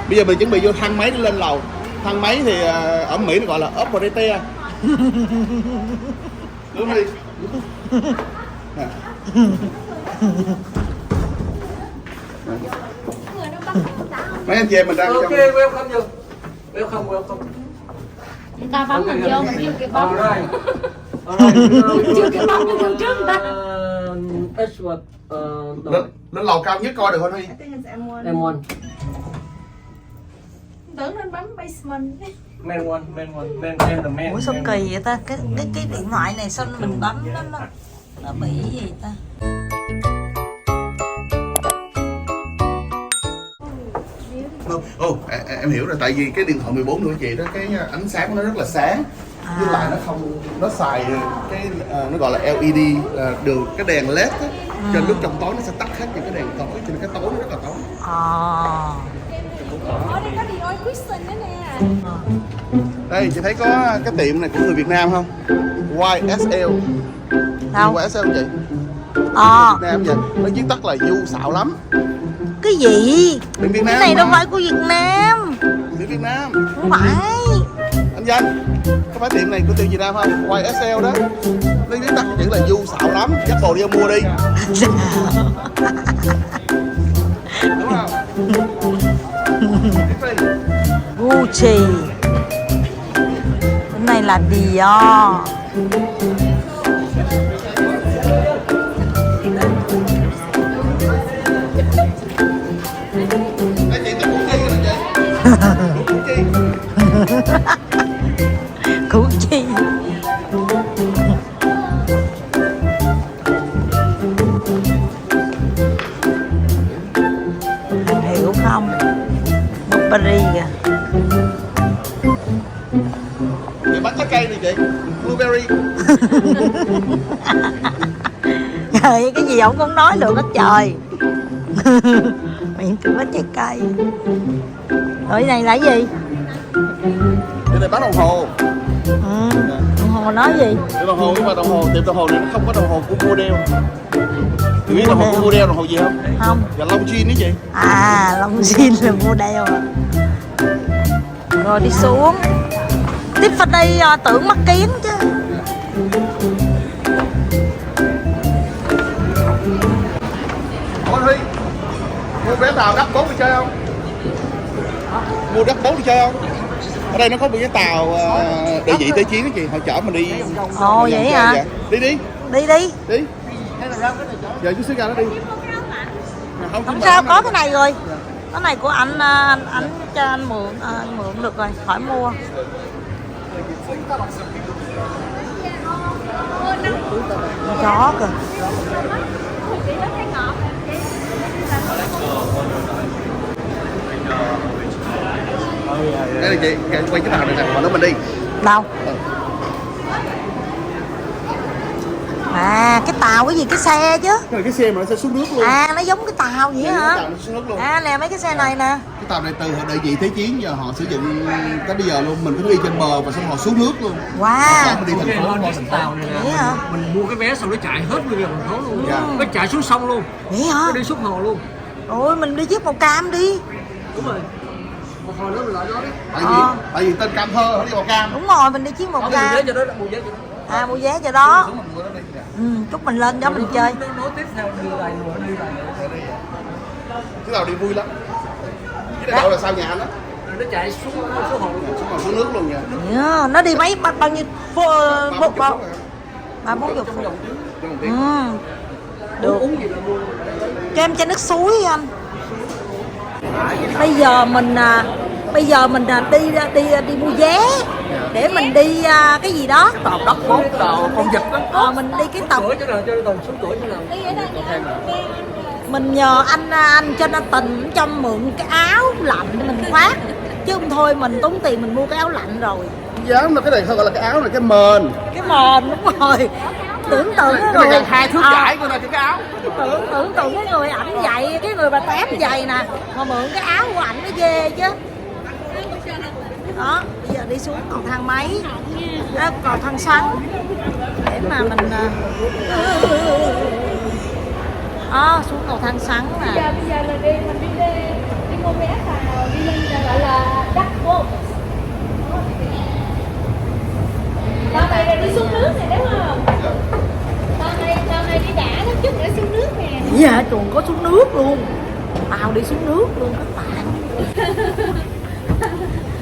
Bây giờ mình chuẩn bị vô thang máy để lên lầu. Thang máy thì ở Mỹ nó gọi là operator. Đúng đi. Mấy anh chị em mình đang ok, welcome vô. Welcome. Người ta bấm mình vô, mình chưa kịp bấm. Chưa kịp bấm mình vô trước người ta. Lên lầu cao nhất coi được không Huy? M1. Tưởng nên bấm basement. Man one. Ủa sao kỳ vậy ta? Cái điện thoại này sao mình bấm nó bị gì ta? Em hiểu rồi, tại vì cái điện thoại 14 nữa chị đó, cái ánh sáng của nó rất là sáng, với lại nó xài cái nó gọi là LED, đường cái đèn LED á, cho nên lúc trong tối nó sẽ tắt hết những cái đèn tối, cho nên cái tối nó rất là tối. Ở đây có đi ôi Christian nữa nè. Đây chị thấy có cái tiệm này của người Việt Nam không? YSL. Đâu? YSL không chị? Việt Nam vậy, nó viết tắt là du xạo lắm. Cái gì? Việt Nam cái này đâu phải của Việt Nam. Việt Nam. Không phải. Anh Danh, có phải tiệm này của tiệm Việt Nam không? YSL đó. Nó viết tắt chữ là du xạo lắm, dắt bồ đi mua đi. Đúng không? Gucci. Cái này là Dior. Đây chị tới Gucci rồi chị. Gucci. Anh hiểu không? Paris kìa. Chị bắt trái cây này chị. Blueberry. Trời, cái gì ông cũng nói được hết trời. Miệng tôi bắt trái cây. Rồi cái này là cái gì? Cái này bán đồng hồ. Đồng hồ nói gì? Cái đồng hồ, nhưng mà đồng hồ, tiệm đồng hồ này nó không có đồng hồ của model. Chị biết đồng hồ của model đồng hồ gì không? Không. Dạ Long Jean đó chị. Long Jean là model à. Rồi đi xuống. Tiffany tưởng mắc kiến chứ. Ôi Huy, mua vé tàu đắp 4 đi chơi không? Mua đắp 4 đi chơi không? Ở đây nó có một cái tàu địa vị Tế Chiến đó chị, họ chở mình đi. Ồ vậy hả? Dạ. Đi. Đi. Giờ chút xíu ra nó đi. Không sao, có cái này rồi. Cái này của anh cho anh mượn được rồi, khỏi mua. Chó kìa. Đây là chị, quay cái tàu này nè, mà nó mình đi. Đâu? Cái tàu cái gì, cái xe chứ. Cái xe mà nó sẽ xuống nước luôn. Nó giống cái tàu vậy hả? Nó xuống nước luôn. Nè mấy cái xe này nè. Cái tàu này từ đại vị Thế Chiến giờ họ sử dụng tới bây giờ luôn, mình cứ đi trên bờ và xong họ xuống nước luôn. Wow. Mình đi thành phố Đi tàu này nè. Mình mua cái vé xong nó chạy hết nguyên thành phố luôn. Nó chạy xuống sông luôn. Vậy hả? Nó đi xuống hồ luôn. Ôi mình đi chiếc màu cam đi. Đúng rồi. Một hồi nữa mình lại đó đấy. Tại vì tên Cam Thơ nó đi màu cam. Đúng rồi, mình đi chiếc màu cam. Mua vé cho đó, mua vé cho đó. Mua vé cho đó. Chúc mình lên đó mình chơi. Nối tiếp theo đi lại. Cái tàu đi vui lắm. Cái này đậu là sao nhà anh đó. Nó chạy xuống hồ luôn. Xuống nước luôn nha. Nó đi bao nhiêu phút? 30-40 phút. Được. Cho em chai nước suối anh. Bây giờ mình đi mua vé để mình đi cái gì đó. Tàu đất bốn tàu con vịt đó. Mình đi cái tàu. Cho tàu xuống tuổi cho nào. Mình nhờ anh cho nó tình cho mượn cái áo lạnh để mình khoác, chứ không thôi mình tốn tiền mình mua cái áo lạnh rồi. Dám là cái này không gọi là cái áo này, cái mền. Cái mền đúng rồi. Tưởng tượng cái người 2 thước trải của này cái áo. Tưởng tượng cái người ảnh vậy, cái người bà tém vậy nè, mà mượn cái áo của ảnh nó ghê chứ. Đó, bây giờ đi xuống cầu thang máy, cầu thang xoắn để mà mình xuống cầu thang xoắn nè. Bây giờ là mình đi mua vé tàu đi lên còn có xuống nước luôn, tàu đi xuống nước luôn các bạn.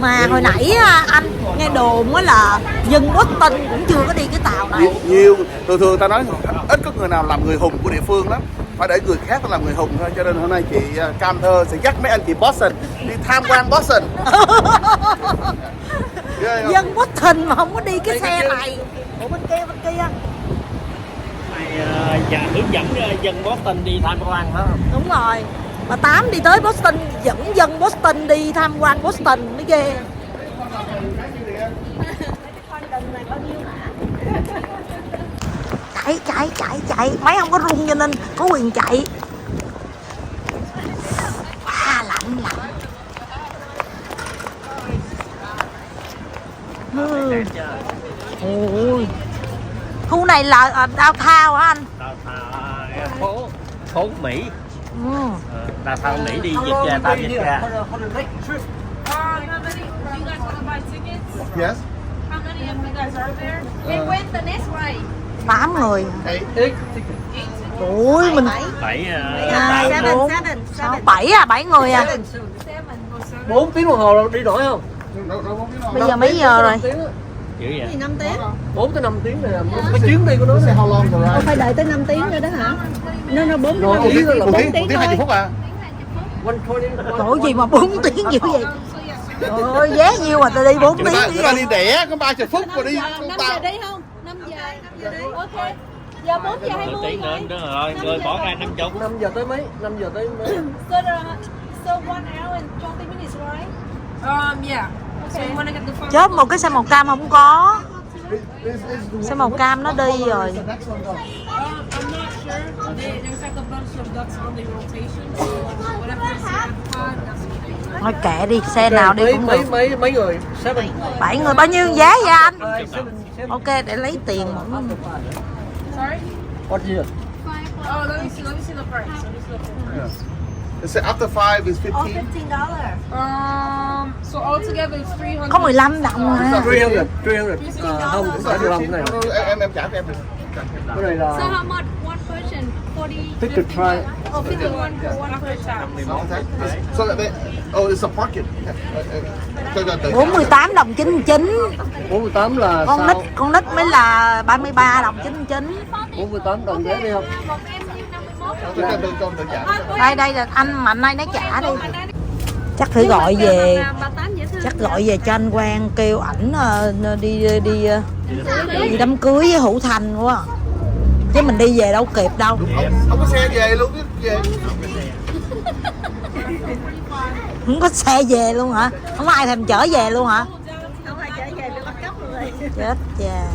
Mà hồi nãy anh nghe đồn á là dân Boston cũng chưa có đi cái tàu này. Nhiều thường ta nói ít có người nào làm người hùng của địa phương lắm, phải để người khác làm người hùng thôi. Cho nên hôm nay chị Cam Thơ sẽ dắt mấy anh chị Boston đi tham quan Boston. Dân Boston mà không có đi cái xe này. Ở bên kia Dạ, hướng dẫn dân Boston đi tham quan đó. đúng rồi. Mà Tám đi tới Boston dẫn dân Boston đi tham quan Boston mới ghê. Chạy máy không có rung cho nên có quyền chạy. Lạnh. Ôi, khu này là downtown hả anh? Phố Mỹ. Downtown Mỹ đi dịch ra tao dịch ra. Yes. How many of you guys are there? They went the next way. 8 người. Hey. Ôi mình 7 7 người à. 4 tiếng đồng hồ đi nổi không? Bây giờ mấy giờ rồi? Dữ vậy? 5 tiếng. 4 tới 5 tiếng này là cái chuyến đi của nó. How long rồi? Không phải đợi tới 5 tiếng nữa đó hả? Nó 4 tiếng. Một tiếng 20 phút à? Trời gì mà 4 tiếng dữ vậy? Trời ơi, vé nhiêu mà tôi đi 4 tiếng Người ta đi đẻ có 30 phút mà đi. 5 giờ đi không? 5 giờ đi. Ok. Giờ 4 giờ 20 tiếng nữa rồi bỏ ra 50. 5 giờ tới mấy? So 1 hour and 20 minutes, right? Yeah. So you want to get the phone? Chớp một cái xe màu cam không có. Xe màu cam nó đi rồi. I'm not sure. There's like a bunch of ducks on the rotation, so whatever is at 5, that's what they do. Thôi kệ đi, xe nào đi cũng được. Mấy người? 7. 7 người bao nhiêu giá vậy anh? Ok, để lấy tiền mỗi người. Sorry? What is it? Oh, let me see the price. They say after 5 is 15. So altogether it's 300. Có 15 đồng à. 300. Không, phải 15 cái này. Em trả cho em được. Cái này là So how much one person? 40. 50 try. Oh, 51 for one person. So they, it's a parking. Cho 48 đồng 99. 48 là sao? Con nít mới là 33 đồng 99. 48 đồng vé đi không? Cho tự trả. Đây là anh Mạnh nay nó trả đi. Chắc thử gọi về. Chắc gọi về cho anh Quang kêu ảnh đi đám cưới với Hữu Thành quá. Chứ mình đi về đâu kịp đâu. Không có xe về luôn về. Không có xe về luôn hả? Không có ai thèm chở về luôn hả? Không ai chở về, tôi bắt cóc rồi. Chết cha.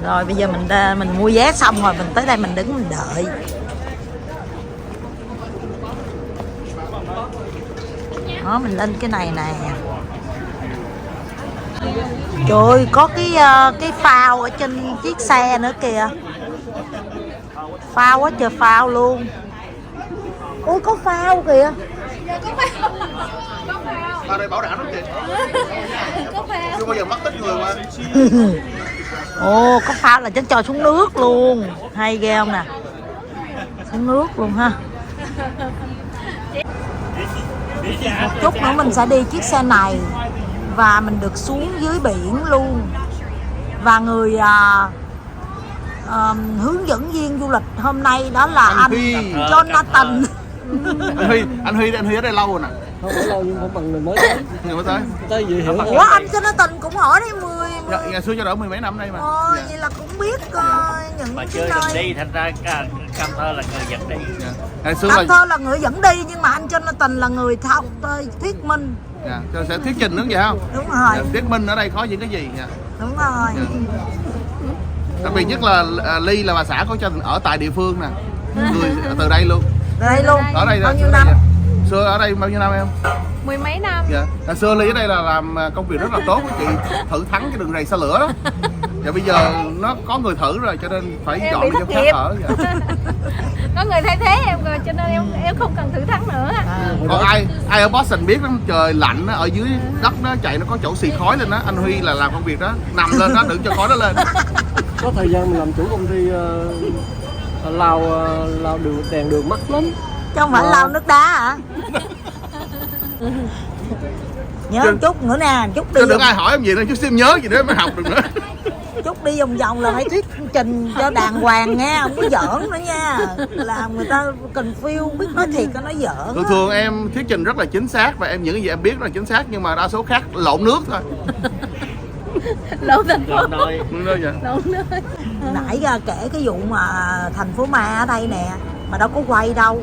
Rồi bây giờ mình mua vé xong rồi mình tới đây mình đứng mình đợi. Đó mình lên cái này nè. Trời ơi có cái phao ở trên chiếc xe nữa kìa. Phao quá trời phao luôn. Ôi có phao kìa. Ở đây bảo đảm lắm chị. Chưa bao giờ mất tích người mà. Ồ có phao là chắc cho xuống nước luôn. Hay ghê không nè. Xuống nước luôn ha. Một chút nữa mình sẽ đi chiếc xe này và mình được xuống dưới biển luôn. Và người hướng dẫn viên du lịch hôm nay đó là anh Jonathan. Anh Huy ở đây lâu rồi nè. Không có lâu nhưng không bằng người mới tới. Người mới tới. Tới gì hiểu. Ủa anh Jonathan cũng ở đây 10. Ngày xưa cho đỡ 10 mấy năm đây mà. Vậy là cũng biết những Mà cái chưa nơi. đi thành ra Cam Thơ là người dẫn đi. Ngày xưa Cam Thơ là người dẫn đi nhưng mà anh Jonathan là người thuyết minh. Dạ, sẽ thuyết trình nữa vậy không? Đúng rồi. Dạ, thuyết minh ở đây có những cái gì nha. Đúng rồi. Đặc biệt nhất là Ly là bà xã có cho ở tại địa phương nè. Người từ đây luôn. Từ đây luôn. Ở đây bao nhiêu năm? Xưa ở đây bao nhiêu năm em? 10 mấy năm. Dạ. Hồi xưa Ly ở đây là làm công việc rất là tốt chị, thử thắng cái đường rầy xa lửa đó. Và bây giờ nó có người thử rồi cho nên phải Em dọn bị đi thất chỗ khác nghiệp. ở. Dạ. Có người thay thế em rồi cho nên em không cần thử thắng nữa. Còn ai ở Boston biết lắm, trời lạnh ở dưới đất nó chạy nó có chỗ xì khói lên đó. Anh Huy là làm công việc đó, nằm lên đó đừng cho khói nó lên. Có thời gian mình làm chủ công ty lao đường đèn đường mắc lắm. Chứ không phải lau nước đá hả? Nhớ một chút nữa nè, chút đi. Đừng ai hỏi em gì nữa, chút xíu nhớ gì nữa mới học được nữa. Chút đi vòng vòng là phải thuyết trình cho đàng hoàng nha, không có giỡn nữa nha. Làm người ta confuse, không biết nói thiệt có nói giỡn. Thường em thuyết trình rất là chính xác và những gì em biết rất là chính xác, nhưng mà đa số khác lộn nước thôi. Lộn thành phố. Lộn nơi. Nãy ra kể cái vụ mà thành phố ma ở đây nè, mà đâu có quay đâu.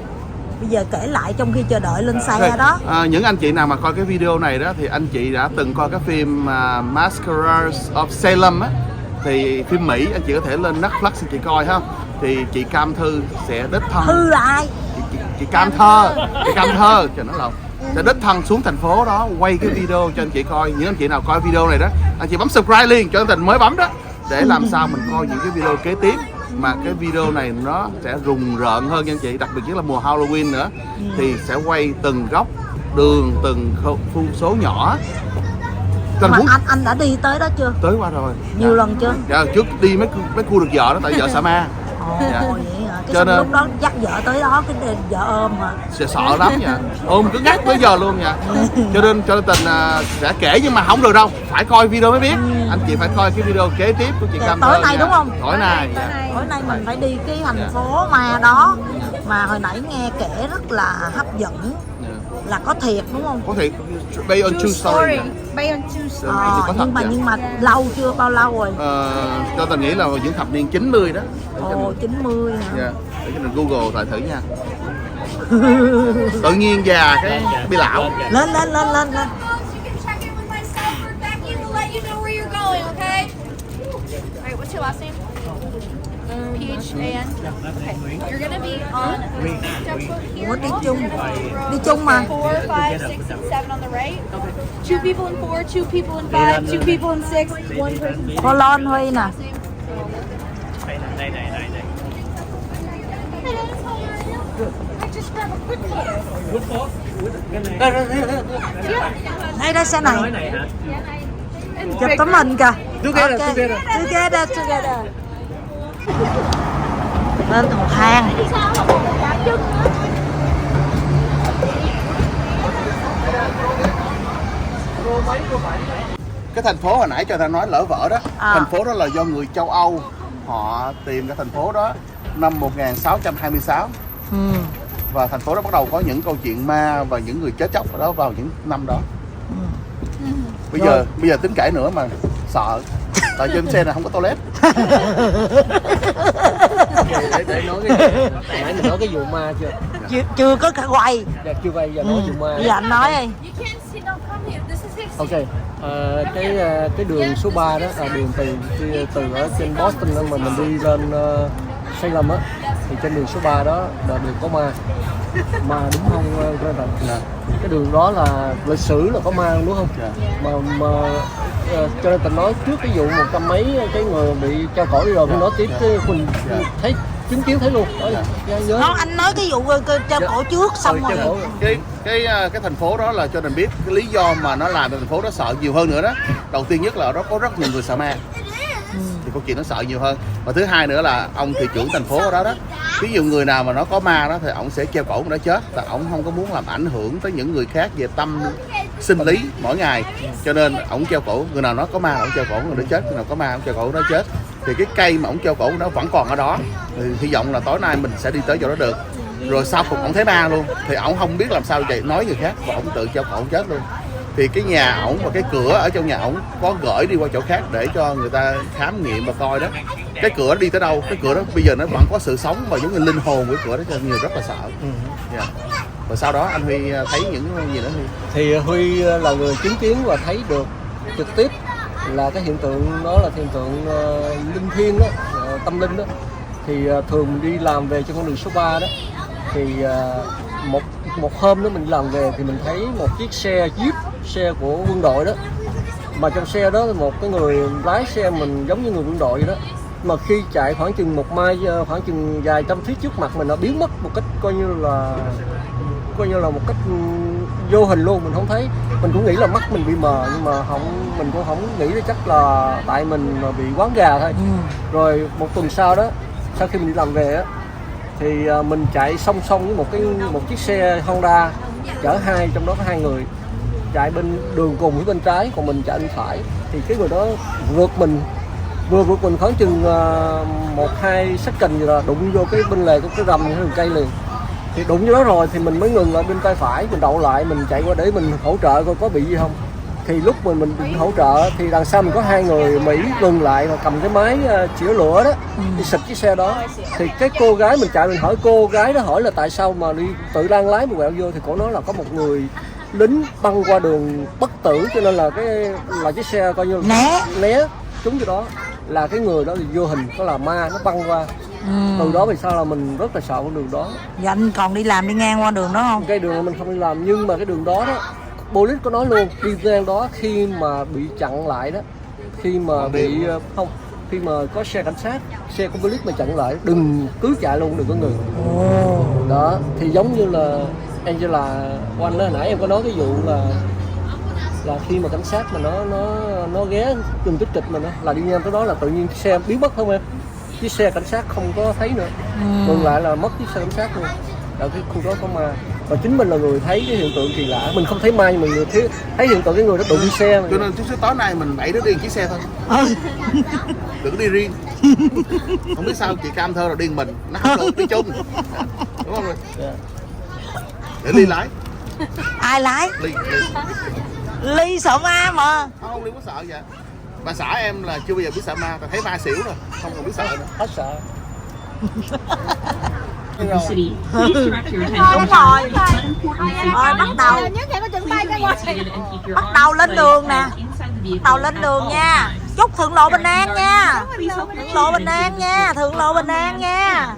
Bây giờ kể lại trong khi chờ đợi lên xe đó. Những anh chị nào mà coi cái video này đó thì anh chị đã từng coi cái phim Masquerades of Salem á, thì phim Mỹ anh chị có thể lên Netflix anh chị coi ha. Thì chị Cam Thư sẽ đích thân. Thư là ai? Chị Cam Thơ cho nó lộn. Sẽ đích thân xuống thành phố đó quay cái video cho anh chị coi. Những anh chị nào coi video này đó, anh chị bấm subscribe liền cho anh Tình mới bấm đó, để làm sao mình coi những cái video kế tiếp. Mà cái video này nó sẽ rùng rợn hơn nha anh chị, đặc biệt nhất là mùa Halloween nữa. Thì sẽ quay từng góc đường, từng khu số nhỏ. Mà anh đã đi tới đó chưa? Tới qua rồi. Nhiều lần chưa? Dạ, trước đi mấy khu được vợ đó, tại vợ sợ ma. Dạ. Vậy hả? Cái nên lúc đó dắt vợ tới đó, cái vợ ôm hả? Sợ lắm nha, ôm cứ ngắt tới giờ luôn nha. Cho nên Tình sẽ kể nhưng mà không được đâu, phải coi video mới biết. Anh chị phải coi cái video kế tiếp của chị Cam Thơ. Tối nay đúng không? Tối nay. Tối nay mình phải đi cái thành phố ma đó. Mà hồi nãy nghe kể rất là hấp dẫn. Là có thiệt đúng không? Có thiệt, based on true story. Based on true story. Nhưng mà lâu chưa, bao lâu rồi? Cho Tình nghĩ là những thập niên 90 đó. 90 hả? Dạ, để cho mình Google lại thử nha. Tự nhiên già cái bị lão. Lên. What's your last name? P-H-A-N? Okay. You're gonna be on step foot here. Ủa, đi chung mà. 4, 5, 6, and 7 on the right. 2 people in 4, 2 people in 5, 2 people in 6, 1 person. Follow anh Huy nè. Đây xe này. Chụp tấm hình kìa. Together. Lên cầu thang. Cái thành phố hồi nãy cho ta nói lỡ vỡ đó. Thành phố đó là do người châu Âu họ tìm cái thành phố đó năm 1626. Và thành phố đó bắt đầu có những câu chuyện ma và những người chết chóc ở đó vào những năm đó. Bây giờ tính kể nữa mà sợ. Tại trên xe này không có toilet. Để nói nãy mình nói cái vụ ma chưa? Chưa có cả quay. Dạ, chưa quay, giờ nói vụ ma. Giờ anh nói đi. Ok, cái đường số 3 đó là đường từ ở trên Boston mà mình đi lên Salem á, thì trên đường số 3 đó là đường có ma. Ma đúng không Jonathan? Cái đường đó là lịch sử là có ma đúng không? Mà Jonathan nói trước cái vụ 100 mấy cái người bị treo cổ đi rồi, mình nói tiếp cái Quỳnh thấy chứng kiến thấy luôn. Nhớ. Anh nói cái vụ treo cổ trước xong rồi. Cái thành phố đó là cho mình biết cái lý do mà nó làm thành phố đó sợ nhiều hơn nữa đó. Đầu tiên nhất là ở đó có rất nhiều người sợ ma. Thì câu chuyện nó sợ nhiều hơn. Và thứ hai nữa là ông thị trưởng thành phố ở đó đó, ví dụ người nào mà nó có ma đó thì ông sẽ treo cổ người đó chết, tại ông không có muốn làm ảnh hưởng tới những người khác về tâm sinh lý mỗi ngày, cho nên ông treo cổ người nào nó có ma ông treo cổ người đó chết, người nào có ma ông treo cổ người đó chết. Thì cái cây mà ông treo cổ nó vẫn còn ở đó, thì hy vọng là tối nay mình sẽ đi tới chỗ đó được. Rồi sau cùng ông thấy ma luôn thì ông không biết làm sao vậy nói người khác và ông tự treo cổ ông chết luôn. Thì cái nhà ổng và cái cửa ở trong nhà ổng có gửi đi qua chỗ khác để cho người ta khám nghiệm và coi đó. Cái cửa đi tới đâu, cái cửa đó bây giờ nó vẫn có sự sống và giống như linh hồn của cửa đó, cho nhiều rất là sợ. Và sau đó anh Huy thấy những gì đó Huy? Thì Huy là người chứng kiến và thấy được trực tiếp là cái hiện tượng đó là hiện tượng linh thiêng đó, tâm linh đó. Thì thường đi làm về trên con đường số 3 đó thì một hôm đó mình làm về thì mình thấy một chiếc xe Jeep, xe của quân đội đó, mà trong xe đó một cái người lái xe mình giống như người quân đội vậy đó, mà khi chạy khoảng chừng một mai khoảng chừng vài trăm feet trước mặt mình nó biến mất một cách coi như là coi như là một cách vô hình luôn, mình không thấy. Mình cũng nghĩ là mắt mình bị mờ, nhưng mà mình cũng không nghĩ là chắc là tại mình bị quáng gà thôi. Rồi một tuần sau đó, sau khi mình đi làm về á, thì mình chạy song song với một chiếc xe Honda chở trong đó có 2 người chạy bên đường cùng với bên trái, còn mình chạy bên phải. Thì cái người đó vừa vượt mình khoảng chừng 1-2 second gì là đụng vô cái bên lề của cái rầm cái đường cây liền. Thì đụng vô đó rồi thì mình mới ngừng lại bên tay phải, mình đậu lại, mình chạy qua để mình hỗ trợ coi có bị gì không. Thì lúc mình định hỗ trợ thì đằng sau mình có 2 người Mỹ ngừng lại và cầm cái máy chĩa lửa đó đi xịt chiếc xe đó. Thì cái cô gái mình chạy, mình hỏi cô gái đó hỏi là tại sao mà đi tự đang lái mà quẹo vô, thì cổ nói là có một người lính băng qua đường bất tử, cho nên là chiếc xe coi như là né trúng cái đó, là cái người đó thì vô hình có là ma nó băng qua. Từ đó vì sao là mình rất là sợ con đường đó. Dạ anh còn đi làm đi ngang qua đường đó không? Cái đường mình không đi làm, nhưng mà cái đường đó police có nói luôn, đi ngang đó khi mà bị chặn lại đó, khi mà khi mà có xe cảnh sát, xe của police mà chặn lại, đừng cứ chạy luôn, đừng có ngừng. Đó thì giống như là Angela Oanh hồi nãy em có nói cái vụ là khi mà cảnh sát mà nó ghé từng tích trịch mình đó, là đi ngang tới đó là tự nhiên xe biến mất không em, chiếc xe cảnh sát không có thấy nữa, ngừng lại là mất chiếc xe cảnh sát luôn. Ở cái khu đó có ma, và chính mình là người thấy cái hiện tượng kỳ lạ. Mình không thấy ma nhưng mình thấy hiện tượng cái người đó đụng xe. Cho nên chút xíu tối nay mình 7 đứa đi chiếc xe thôi. Đừng đi riêng. Không biết sao chị Cam Thơ rồi điên mình, nó không được đi chung, đúng không? Để Ly lái. Ai lái? Ly. Ly sợ ma mà. Không, Ly có sợ vậy. Bà xã em là chưa bao giờ biết sợ ma, ta thấy ma xỉu rồi, không còn biết sợ nữa. Hết sợ. City. Please direct your attention Đúng to rồi. the important Rồi bắt đầu. Bắt đầu lên đường nè. Bắt đầu lên đường nha. Chúc thượng lộ bình an nha. Thượng lộ bình an nha. Thượng lộ bình an nha.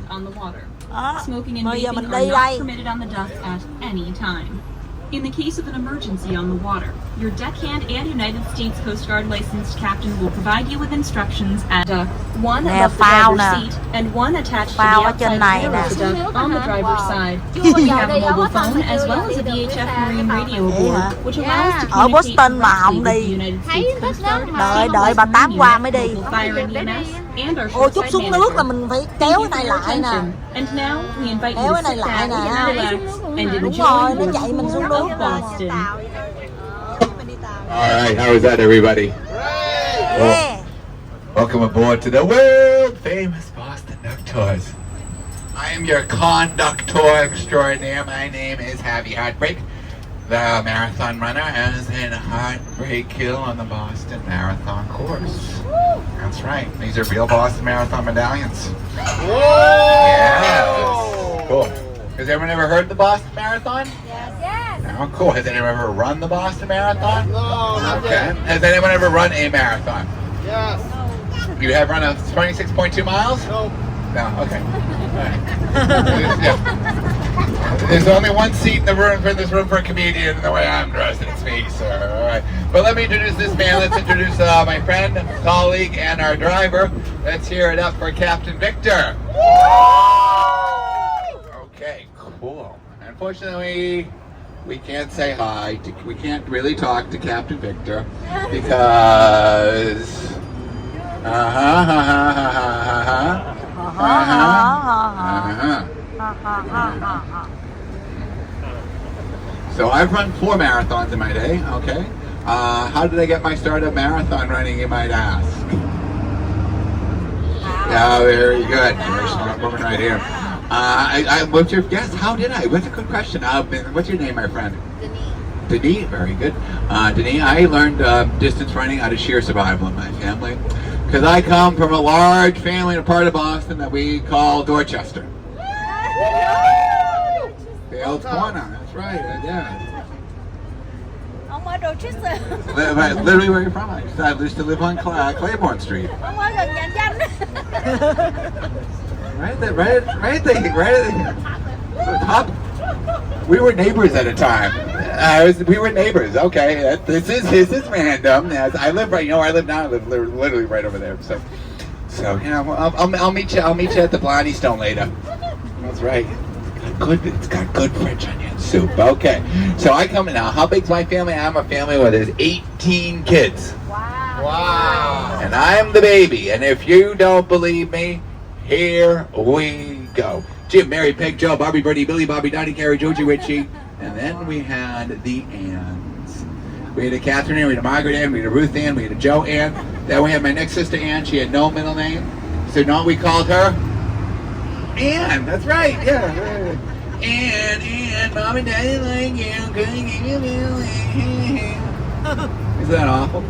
Bây giờ mình đi đây. In the case of an emergency on the water, your deckhand and United States Coast Guard licensed captain will provide you with instructions at one above the driver's seat and one attached to the outside mirror of the duct on the driver's side. You have a mobile phone as well as a VHF marine radio aboard, which allows to ở Boston mà không communicate đi, with the United States Coast Guard. đợi bà Tám qua mới đi. Ôi chút xuống nước là mình phải kéo cái này lại nè, kéo cái này lại nè. Đúng rồi, nó chạy mình xuống nước rồi. All right, how is that, everybody? Yeah. Welcome aboard to the world famous Boston Duck Tours. I am your conductor extraordinaire. My name is Javi Heartbreak. The marathon runner has a heartbreak kill on the Boston Marathon course. That's right. These are real Boston Marathon medallions. Yes. Cool. Has everyone ever heard the Boston Marathon? Yes. Oh, cool. Has anyone ever run the Boston Marathon? No, not Okay. yet. Has anyone ever run a marathon? Yes. You have run a 26.2 miles? No. No, okay. All right. Yeah. There's only one seat in the room for a comedian the way I'm dressed, and it's me, sir. All right. But let me introduce this man. Let's introduce my friend, colleague, and our driver. Let's hear it up for Captain Victor. Okay, cool. Unfortunately, we can't say hi. We can't really talk to Captain Victor because... So I've run 4 marathons in my day, okay? How did I get my start at marathon running, you might ask? Yeah, very good. Very smart woman right here. What's your guess? How did I? What's a good question? What's your name, my friend? Denis, very good. Denis, I learned distance running out of sheer survival in my family. Because I come from a large family in a part of Boston that we call Dorchester. The old corner, that's right, yeah. Ông ở Dorchester. Literally where you're from. I used to live on Claiborne Street. Ông ở gần nhà Danh. Right at the top. We were neighbors at a time. We were neighbors. Okay, this is random. As I live right, I live now. I live literally right over there. So I'll meet you. I'll meet you at the Blarney Stone later. That's right. It's got good French onions. soup. Okay, so I come in now. How big's my family? I'm a family where there's 18 kids. Wow. And I'm the baby. And if you don't believe me, here we go. Jim, Mary, Peg, Joe, Bobby, Birdie, Billy, Bobby, Dottie, Carrie, Joji, Richie. And then we had the Anns. We had a Catherine Ann, we had a Margaret Ann, we had a Ruth Ann, we had a Joe Ann. Then we had my next sister Ann. She had no middle name. So you know what we called her? Ann. That's right. Yeah. Ann, Mom and Daddy like you. Couldn't give you a middle name. Is that awful?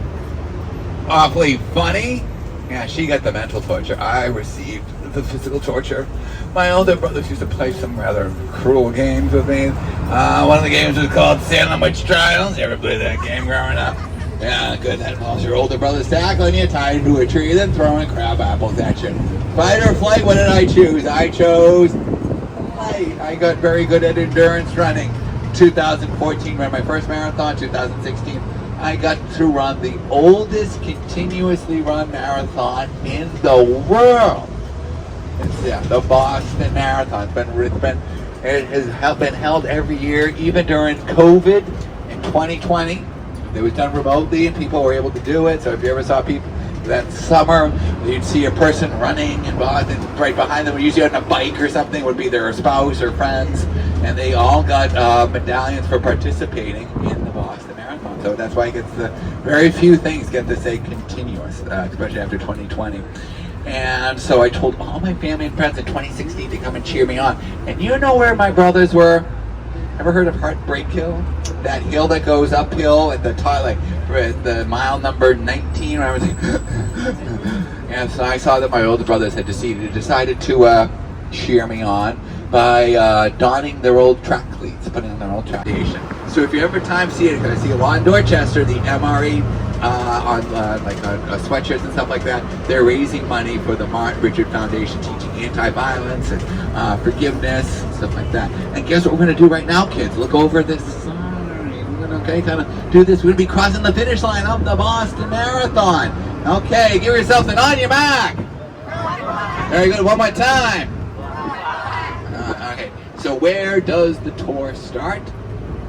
Awfully funny? Yeah, she got the mental torture. I received the physical torture. My older brothers used to play some rather cruel games with me. One of the games was called Salem Witch Trials. You ever play that game growing up? Yeah, good. That involves your older broters tackling you, tied into a tree, then throwing crab apples at you. Fight or flight, what did I choose? I chose flight. I got very good at endurance running. 2014 ran my first marathon. 2016 I got to run the oldest continuously run marathon in the world. It's the Boston Marathon. It has been held every year, even during COVID in 2020. It was done remotely and people were able to do it. So if you ever saw people that summer, you'd see a person running in Boston, right behind them, usually on a bike or something, would be their spouse or friends. And they all got medallions for participating in the Boston Marathon. So that's why it gets very few things get to say continuous, especially after 2020. And so I told all my family and friends in 2016 to come and cheer me on. And you know where my brothers were? Ever heard of Heartbreak Hill? That hill that goes uphill at the top, like the mile number 19. I was like, and so I saw that my older brothers had decided to cheer me on by donning their old track cleats, putting on their old track station. So if you ever see it, I see a lot in Dorchester, the MRE on sweatshirts and stuff like that. They're raising money for the Martin Richard Foundation, teaching anti-violence and forgiveness, stuff like that. And guess what we're going to do right now, kids? Look over this side. We're going to kind of do this. We're going to be crossing the finish line of the Boston Marathon. Okay, give yourself an on your mark. Very good. One more time. Okay. So where does the tour start?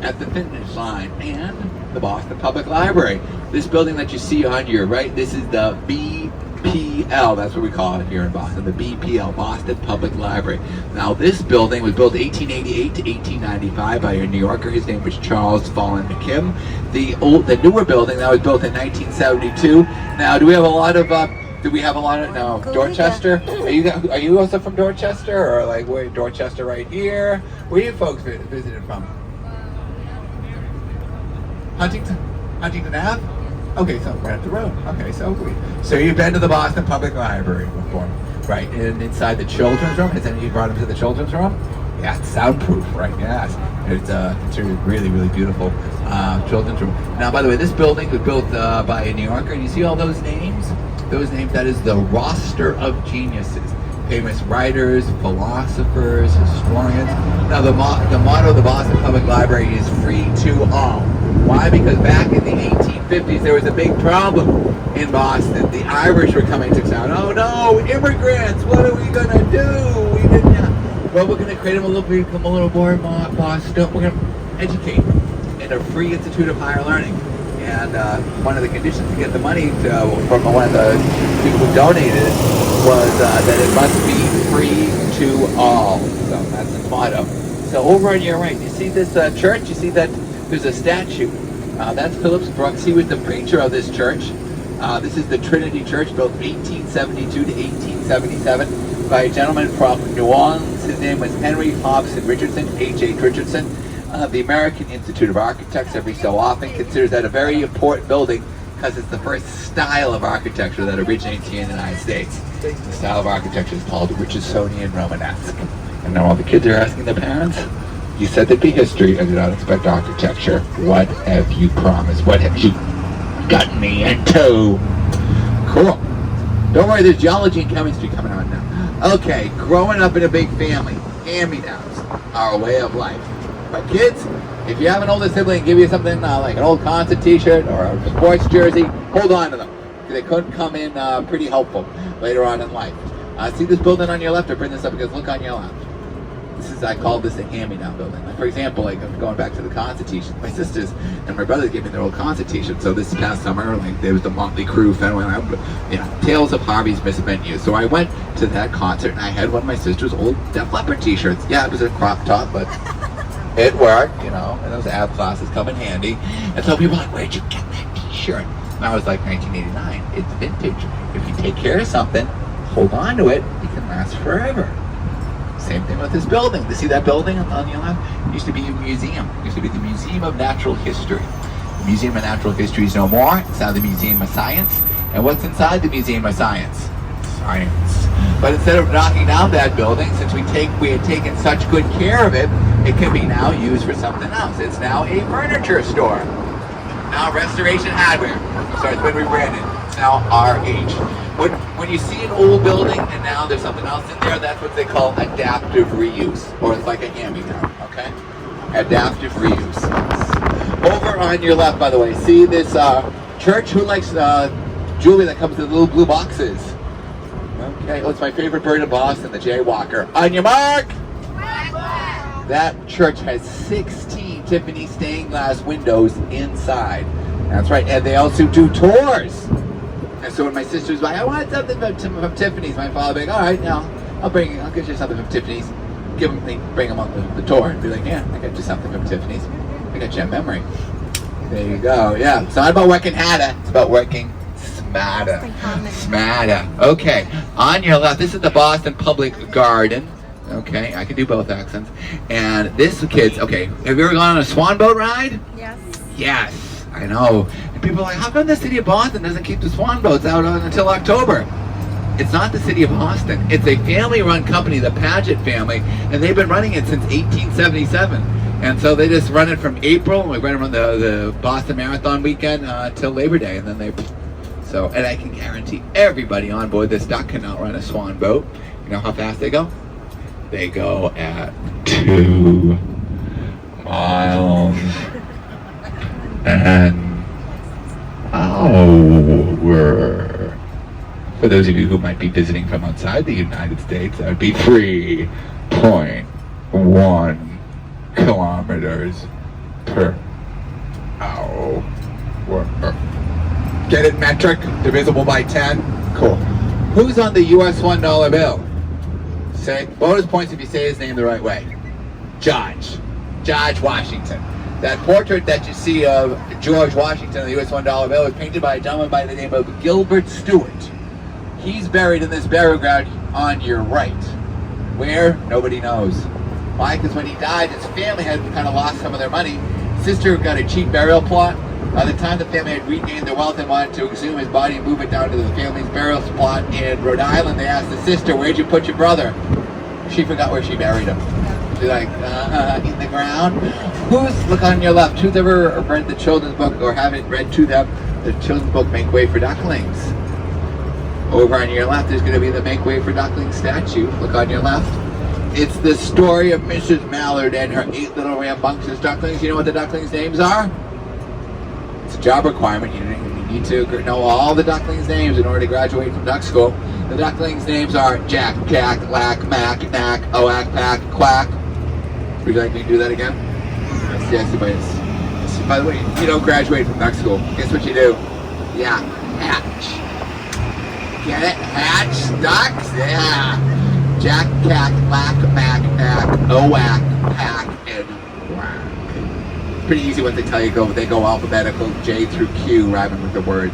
At the finish line and the Boston Public Library. This building that you see on your right, this is the BPL, that's what we call it here in Boston, the BPL, Boston Public Library. Now this building was built 1888 to 1895 by a New Yorker. His name was Charles Fallen McKim. The newer building that was built in 1972. Now do we have a lot of no, Dorchester? Are you also from Dorchester, or like where Dorchester right here? Where are you folks visited from? Huntington Ave? Okay, so right up the road. Okay, so you've been to the Boston Public Library before, right? And inside the children's room, has any of you brought them to the children's room? Yeah, it's soundproof, right? Yes, it's a really, really beautiful children's room. Now, by the way, this building was built by a New Yorker. And you see all those names? Those names, that is the roster of geniuses. Famous writers, philosophers, historians. Now the motto of the Boston Public Library is free to all. Why? Because back in the 1850s there was a big problem in Boston. The Irish were coming to town. Oh no, immigrants! What are we gonna do? Well, we're gonna create them a little more Boston. We're gonna educate them in a free institute of higher learning. And one of the conditions to get the money from one of the people who donated it was that it must be free to all. So that's the motto. So over on your right, you see this church? You see that there's a statue. That's Phillips Brooks. He was the preacher of this church. This is the Trinity Church, built 1872 to 1877 by a gentleman from New Orleans. His name was Henry Hobson Richardson, H.H. Richardson. The American Institute of Architects every so often considers that a very important building because it's the first style of architecture that originates here in the United States. The style of architecture is called Richardsonian Romanesque. And now all the kids are asking their parents, you said there'd be history and did not expect architecture. What have you promised? What have you gotten me into? Cool. Don't worry, there's geology and chemistry coming on now. Okay, growing up in a big family, hand-me-downs are a way of life. But kids, if you have an older sibling give you something like an old concert t-shirt or a sports jersey, hold on to them. They could come in pretty helpful later on in life. See this building on your left? I'll bring this up because look on your left. I call this a hand-me-down building. Like, for example, like I'm going back to the concert t-shirts. My sisters and my brothers gave me their old concert t-shirts. So this past summer, like there was the Motley Crue, Fenway, Tales of Harvey's Misspent Youth. So I went to that concert and I had one of my sister's old Def Leppard t-shirts. Yeah, it was a crop top, but it worked, and those ab classes come in handy. And so people were like, where'd you get that t-shirt? And I was like, 1989. It's vintage. If you take care of something, hold on to it, it can last forever. Same thing with this building. You see that building on your left? It used to be a museum. It used to be the Museum of Natural History. The Museum of Natural History is no more. It's now the Museum of Science. And what's inside the Museum of Science? Science. But instead of knocking down that building, since we had taken such good care of it, it can be now used for something else. It's now a furniture store. Now Restoration Hardware. So it's been rebranded. It's now RH. When you see an old building and now there's something else in there, that's what they call adaptive reuse, or it's like a hand-me-down, okay? Adaptive reuse. Over on your left, by the way, see this church? Who likes jewelry that comes in little blue boxes? Okay, it's my favorite bird in Boston, the jaywalker. On your mark! That church has 16 Tiffany stained glass windows inside. That's right, and they also do tours. And so when my sister's like, I want something from Tiffany's, my father would be like, all right, now I'll get you something from Tiffany's. Bring them on the tour and be like, yeah, I got you something from Tiffany's. I got you a memory. There you go. Yeah, it's not about working harder, it's about working smarter. Smarter. Okay, on your left, this is the Boston Public Garden. Okay, I can do both accents. And this, kids, okay, have you ever gone on a swan boat ride? Yes. Yes, I know. And people are like, how come the city of Boston doesn't keep the swan boats out until October? It's not the city of Boston. It's a family-run company, the Paget family, and they've been running it since 1877. And so they just run it from April, and we run it on the Boston Marathon weekend till Labor Day, and then and I can guarantee everybody on board this dock can outrun a swan boat. You know how fast they go? They go at 2 miles an hour. For those of you who might be visiting from outside the United States, that would be 3.1 kilometers per hour. Get it? Metric divisible by 10? Cool. Who's on the US $1 bill? Say bonus points if you say his name the right way. George Washington. That portrait that you see of George Washington on the US $1 bill was painted by a gentleman by the name of Gilbert Stuart. He's buried in this burial ground on your right. Where? Nobody knows. Why? Because when he died, his family had kind of lost some of their money. Sister got a cheap burial plot. By the time the family had regained their wealth and wanted to exhume his body and move it down to the family's burial plot in Rhode Island, they asked the sister, where'd you put your brother? She forgot where she buried him. She's like, in the ground? Look on your left, who's ever read the children's book or haven't read to them the children's book, Make Way for Ducklings? Over on your left, there's going to be the Make Way for Ducklings statue. Look on your left. It's the story of Mrs. Mallard and her 8 little rambunctious ducklings. You know what the ducklings' names are? It's a job requirement. You need to know all the ducklings' names in order to graduate from duck school. The ducklings' names are Jack, Jack, Lack, Mack, Knack, Oak, Pack, Quack. Would you like me to do that again? Yes, by the way, you don't graduate from duck school. Guess what you do? Yeah, hatch. Get it? Hatch, ducks? Yeah. Jack, Cack, Lack, Mack, Knack, Oak, Pack, and Quack. Pretty easy what they tell you. They go alphabetical, J through Q, rhyming with the word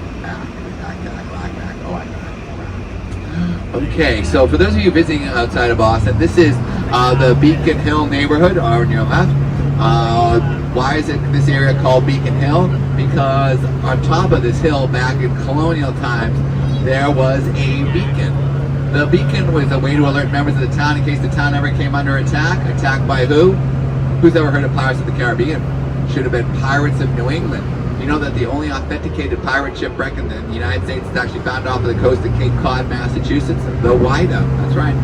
Okay, so for those of you visiting outside of Boston, this is the Beacon Hill neighborhood on your left. Why is this area called Beacon Hill? Because on top of this hill, back in colonial times, there was a beacon. The beacon was a way to alert members of the town in case the town ever came under attack. Attacked by who? Who's ever heard of Pirates of the Caribbean? Should have been Pirates of New England. You know that the only authenticated pirate shipwreck in the United States is actually found off of the coast of Cape Cod, Massachusetts? The Whydah, that's right.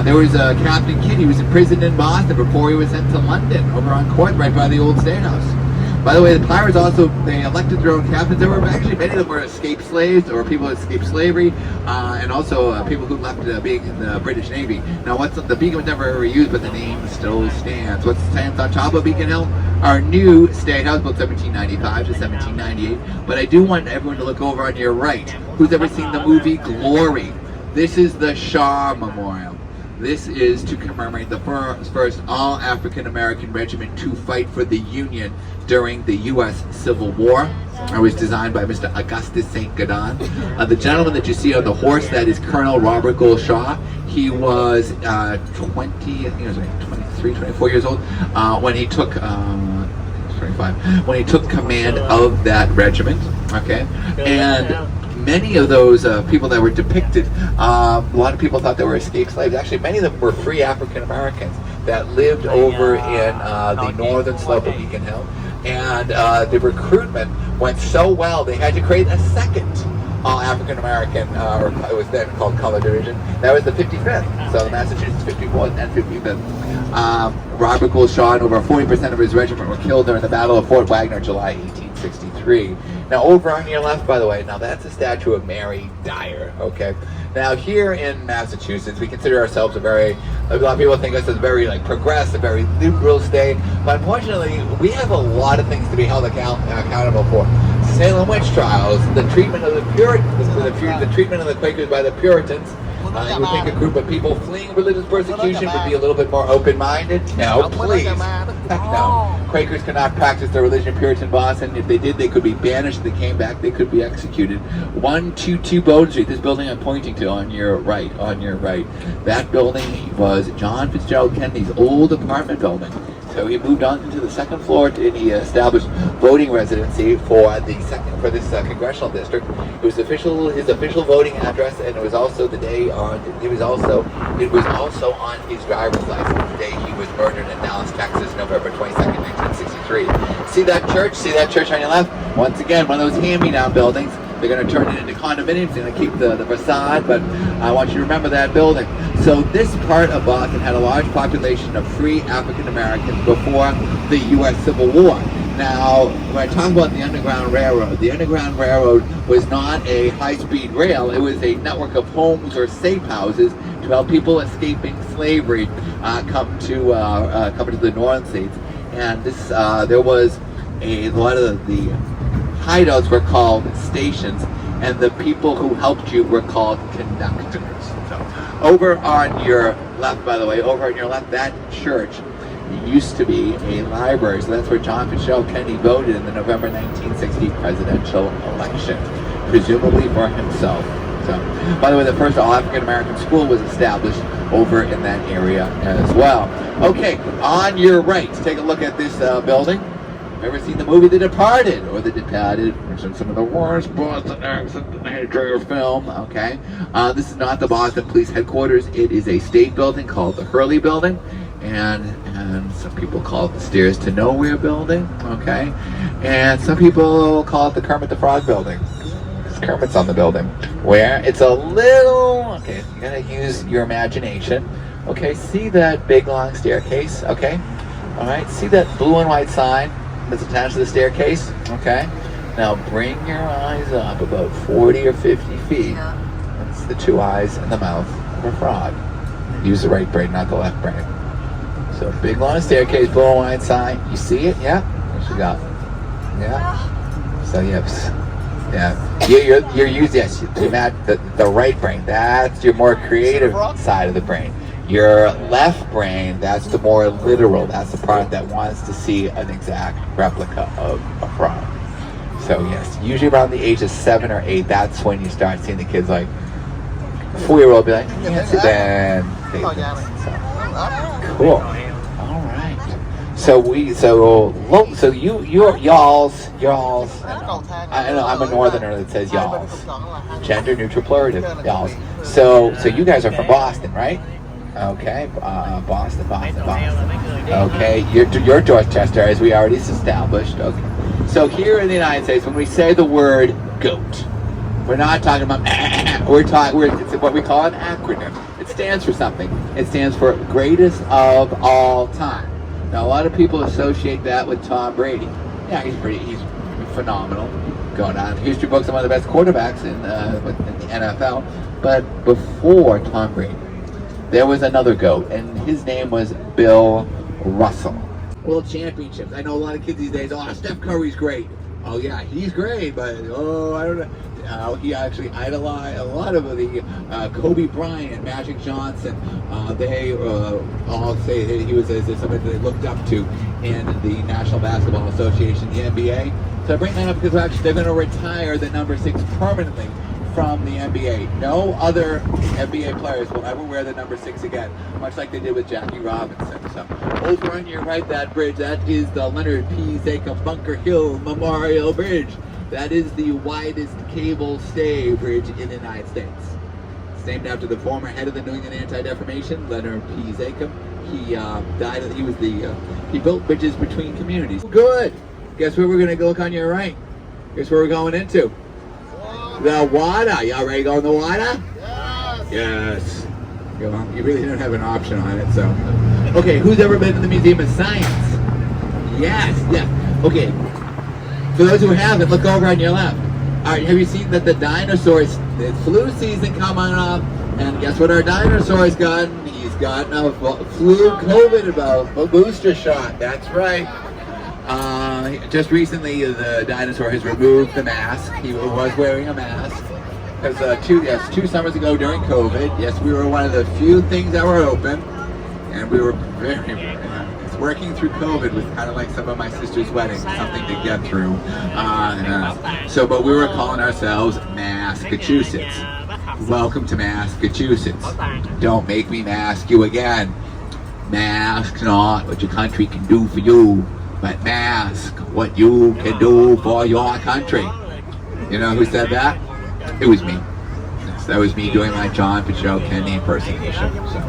There was a Captain Kidd. He was imprisoned in Boston before he was sent to London, over on Court, right by the old State House. By the way, the pirates also, they elected their own captains. There were actually many of them were escaped slaves or people who escaped slavery, and also people who left being in the British Navy. Now, the beacon was never ever used, but the name still stands. What's stands on top of Beacon Hill? Our new state house, built 1795 to 1798. But I do want everyone to look over on your right. Who's ever seen the movie Glory? This is the Shaw Memorial. This is to commemorate the first all-African-American regiment to fight for the Union during the U.S. Civil War. It was designed by Mr. Augustus St. Gaudens. The gentleman that you see on the horse, that is Colonel Robert Gould Shaw. He was 23, 24 years old when he took 25, when he took command of that regiment. Okay, and many of those people that were depicted, a lot of people thought they were escaped slaves. Actually, many of them were free African Americans that lived over in the northern slope of Beacon Hill. And the recruitment went so well, they had to create a second African American, or it was then called Color Division. That was the 55th. So the Massachusetts 54th and 55th. Robert Gould Shaw and over 40% of his regiment were killed during the Battle of Fort Wagner, July 1863. Now, over on your left, by the way, now that's a statue of Mary Dyer, okay? Now, here in Massachusetts, we consider ourselves a lot of people think us as very, progressive, very liberal state, but unfortunately, we have a lot of things to be held accountable for. Salem witch trials, the treatment of the Puritans, the treatment of the Quakers by the Puritans. You would think a group of people fleeing religious persecution would be a little bit more open-minded? No, please. Heck no. Quakers could not practice their religion in Puritan Boston. If they did, they could be banished. If they came back, they could be executed. 122 Bowden Street, this building I'm pointing to on your right, that building was John Fitzgerald Kennedy's old apartment building. So he moved on to the second floor and he established voting residency for this congressional district. It was his official voting address, and it was also on his driver's license the day he was murdered in Dallas, Texas, November 22nd, 1963. See that church on your left? Once again, one of those hand-me-down buildings. They're going to turn it into condominiums. They're going to keep the facade, but I want you to remember that building. So this part of Boston had a large population of free African Americans before the U.S. Civil War. Now, when I talk about the Underground Railroad was not a high-speed rail. It was a network of homes or safe houses to help people escaping slavery come to the northern states. And this, there was a lot of the hideouts were called stations, and the people who helped you were called conductors. So, over on your left, by the way, that church used to be a library. So that's where John Fitzgerald Kennedy voted in the November 1960 presidential election, presumably for himself. So, by the way, the first all-African American school was established over in that area as well. Okay, on your right, take a look at this building. Ever seen the movie The Departed or The Departed, which is some of the worst Boston accent in the history of film, okay? This is not the Boston Police Headquarters. It is a state building called the Hurley Building, and some people call it the Stairs to Nowhere Building, okay? And some people call it the Kermit the Frog Building. Kermit's on the building, where it's a little, okay, you gotta use your imagination. Okay, see that big long staircase, okay? All right, see that blue and white sign that's attached to the staircase, okay? Now bring your eyes up about 40 or 50 feet. That's the two eyes and the mouth of a frog. Use the right brain, not the left brain. So big long staircase, blue and white sign. You see it? Yeah? What you got? Yeah? So yes. Yeah. You're using, yes, the right brain. That's your more creative side of the brain. Your left brain, that's the more literal. That's the part that wants to see an exact replica of a frog. So yes, usually around the age of 7 or 8, that's when you start seeing the kids like, a 4-year-old be like, yes, then cool. All right. So y'all's. I know I'm a northerner that says y'all's. Gender neutral plurative, y'all's. So you guys are from Boston, right? Okay, Boston. Okay, you're Dorchester, as we already established. Okay, so here in the United States, when we say the word goat, we're not talking about. It's what we call an acronym. It stands for something. It stands for greatest of all time. Now, a lot of people associate that with Tom Brady. Yeah, he's phenomenal. Going on history books, some of the best quarterbacks in the NFL. But before Tom Brady, there was another GOAT, and his name was Bill Russell. World championships. I know a lot of kids these days, oh, Steph Curry's great. Oh yeah, he's great, but oh, I don't know. He actually idolized a lot of the Kobe Bryant, Magic Johnson. They all say that he was somebody that they looked up to in the National Basketball Association, the NBA. So I bring that up because actually they're going to retire the number 6 permanently from the NBA. No other NBA players will ever wear the number 6 again, much like they did with Jackie Robinson. So over on your right, that bridge, that is the Leonard P. Zakum Bunker Hill Memorial Bridge. That is the widest cable stay bridge in the United States. It's named after the former head of the New England Anti-Defamation, Leonard P. Zakum. He died. He built bridges between communities. Good. Guess where we're gonna go? Look on your right. Guess where we're going into? The water. Y'all ready to go in the water? Yes. Yes. You really don't have an option on it, so. Okay, who's ever been to the Museum of Science? Yes. Okay. For those who haven't, look over on your left. All right, have you seen that the dinosaurs, it's flu season coming up, and guess what our dinosaur's gotten? He's gotten a flu COVID a booster shot. That's right. Just recently, the dinosaur has removed the mask. He was wearing a mask. Because 2 summers ago during COVID, yes, we were one of the few things that were open. And we were working through COVID was kind of like some of my sister's weddings, something to get through. But we were calling ourselves Massachusetts. Welcome to Massachusetts. Don't make me mask you again. Mask not what your country can do for you, but mask what you can do for your country. You know who said that? It was me. Yes, that was me doing my John Fitzgerald Kennedy impersonation. So,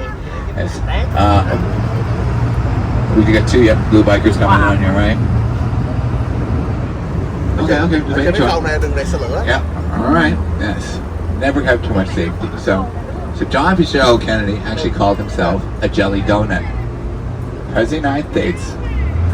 yes. We got 2 blue bikers coming on your right. Okay. Just making sure. Yeah. All right. Yes. Never have too much safety. So John Fitzgerald Kennedy actually called himself a jelly donut. President of the United States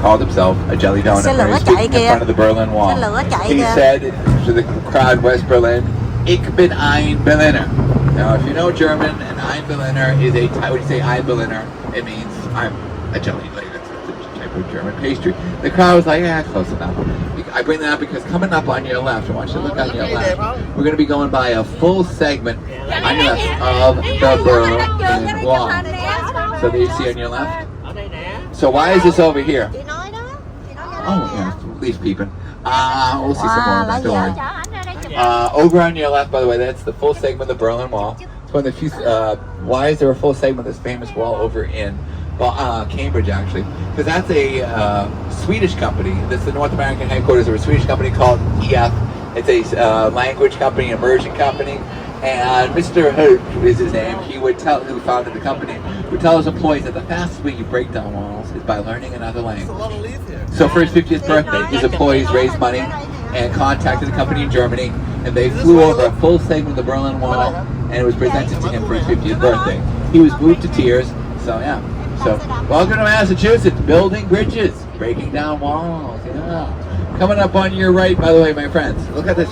called himself a jelly donut when he was speaking in front of the Berlin Wall. He said to the crowd in West Berlin, "Ich bin ein Berliner." Now, if you know German, an Ein Berliner is when you say Ein Berliner, it means I'm a jelly donut. That's a type of German pastry. The crowd was like, yeah, close enough. I bring that up because coming up on your left, I want you to look on your left, we're going to be going by a full segment on your left of the Berlin Wall. So there you see on your left. So why is this over here? Oh, yeah, leaf peeping. We'll see some more of that story. Over on your left, by the way, that's the full segment of the Berlin Wall. It's one of the few, why is there a full segment of this famous wall over in Cambridge, actually? Because that's a Swedish company. This is the North American headquarters of a Swedish company called EF. It's a language company, immersion company. And Mr. Hood is his name. He would tell, who founded the company, would tell his employees that the fastest way you break down walls is by learning another language. So for his 50th birthday, his employees raised money and contacted the company in Germany, and they flew over a full segment of the Berlin Wall, and it was presented to him for his 50th birthday. He was moved to tears. So yeah. So welcome to Massachusetts, building bridges, breaking down walls. Yeah. Coming up on your right, by the way, my friends, look at this.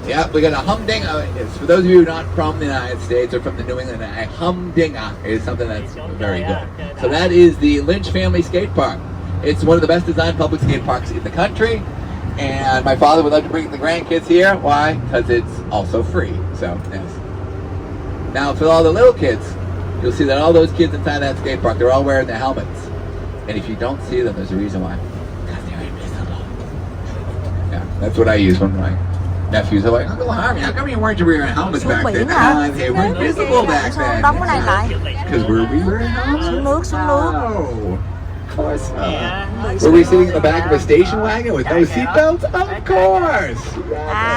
Yeah, we got a humdinger. For those of you not from the United States or from the New England, a humdinger is something that's very good. So that is the Lynch family skate park. It's one of the best designed public skate parks in the country. And my father would love to bring the grandkids here. Why? Because it's also free. So, yes. Now, for all the little kids, you'll see that all those kids inside that skate park, they're all wearing their helmets. And if you don't see them, there's a reason why. Because they're invisible. Yeah, that's what I use when my nephews are like, Uncle Harvey, how come you weren't wearing helmets back then? They were invisible back then. Because were we wearing helmets? No. Of course not. Were we sitting in the back of a station wagon with no seatbelts? Of course.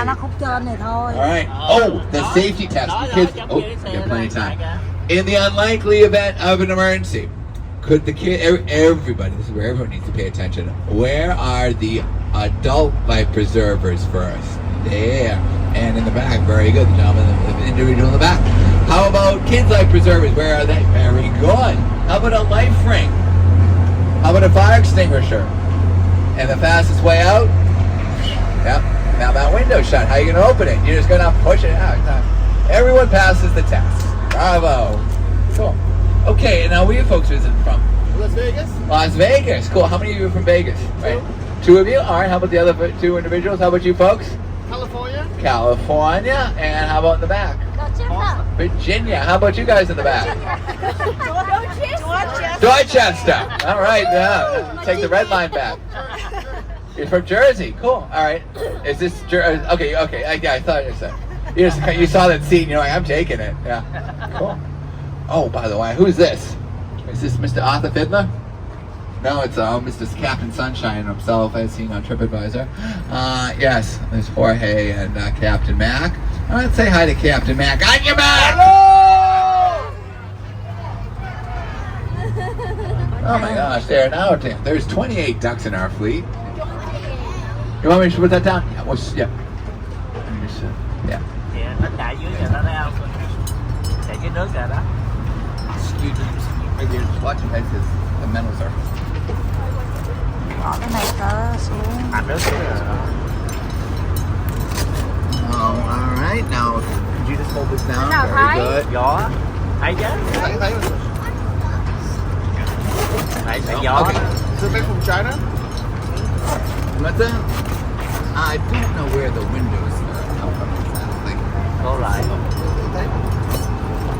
Nó khúc trên này thôi. All right. Oh, the safety test. Kids. Oh, we got plenty of time. In the unlikely event of an emergency, could the kid, everybody, this is where everyone needs to pay attention. Where are the adult life preservers first? There. And in the back, very good. The gentleman, the individual in the back. How about kids life preservers? Where are they? Very good. How about a life ring? How about a fire extinguisher? And the fastest way out? Yep. Now that window's shut. How are you going to open it? You're just going to push it out. Everyone passes the test. Bravo. Cool. Okay, and now where are you folks visiting from? Las Vegas. Las Vegas. Cool. How many of you are from Vegas? Right. Two of you? All right. How about the other two individuals? How about you folks? California. California. And how about in the back? Virginia. How about you guys in the back? Dorchester. All right. Yeah. Take the red line back. You're from Jersey. Cool. All right. Is this Jersey? Okay. I thought you said. You saw that scene. You're like, I'm taking it. Yeah. Cool. Oh, by the way, who's this? Is this Mr. Arthur Fiddler? No, it's Mr. Captain Sunshine himself, as seen on TripAdvisor. Yes, there's Jorge and Captain Mac. Let's say hi to Captain Mac. On your back! Hello! Oh my gosh, there's 28 ducks in our fleet. You want me to put that down? Yeah. Yeah. Yeah. Nó chạy dưới nhà nó thấy không? Chạy dưới nước kìa đó. Students, right here, just watching like this, the mental surface. Bỏ cái này cỡ xuống. Nước All right, now could you just hold this down? Very good. gió. Thấy chứ? Thấy. Thấy gió. Okay. Is it made from China? What's that? I don't know where the windows come from. I don't think. Cô lại.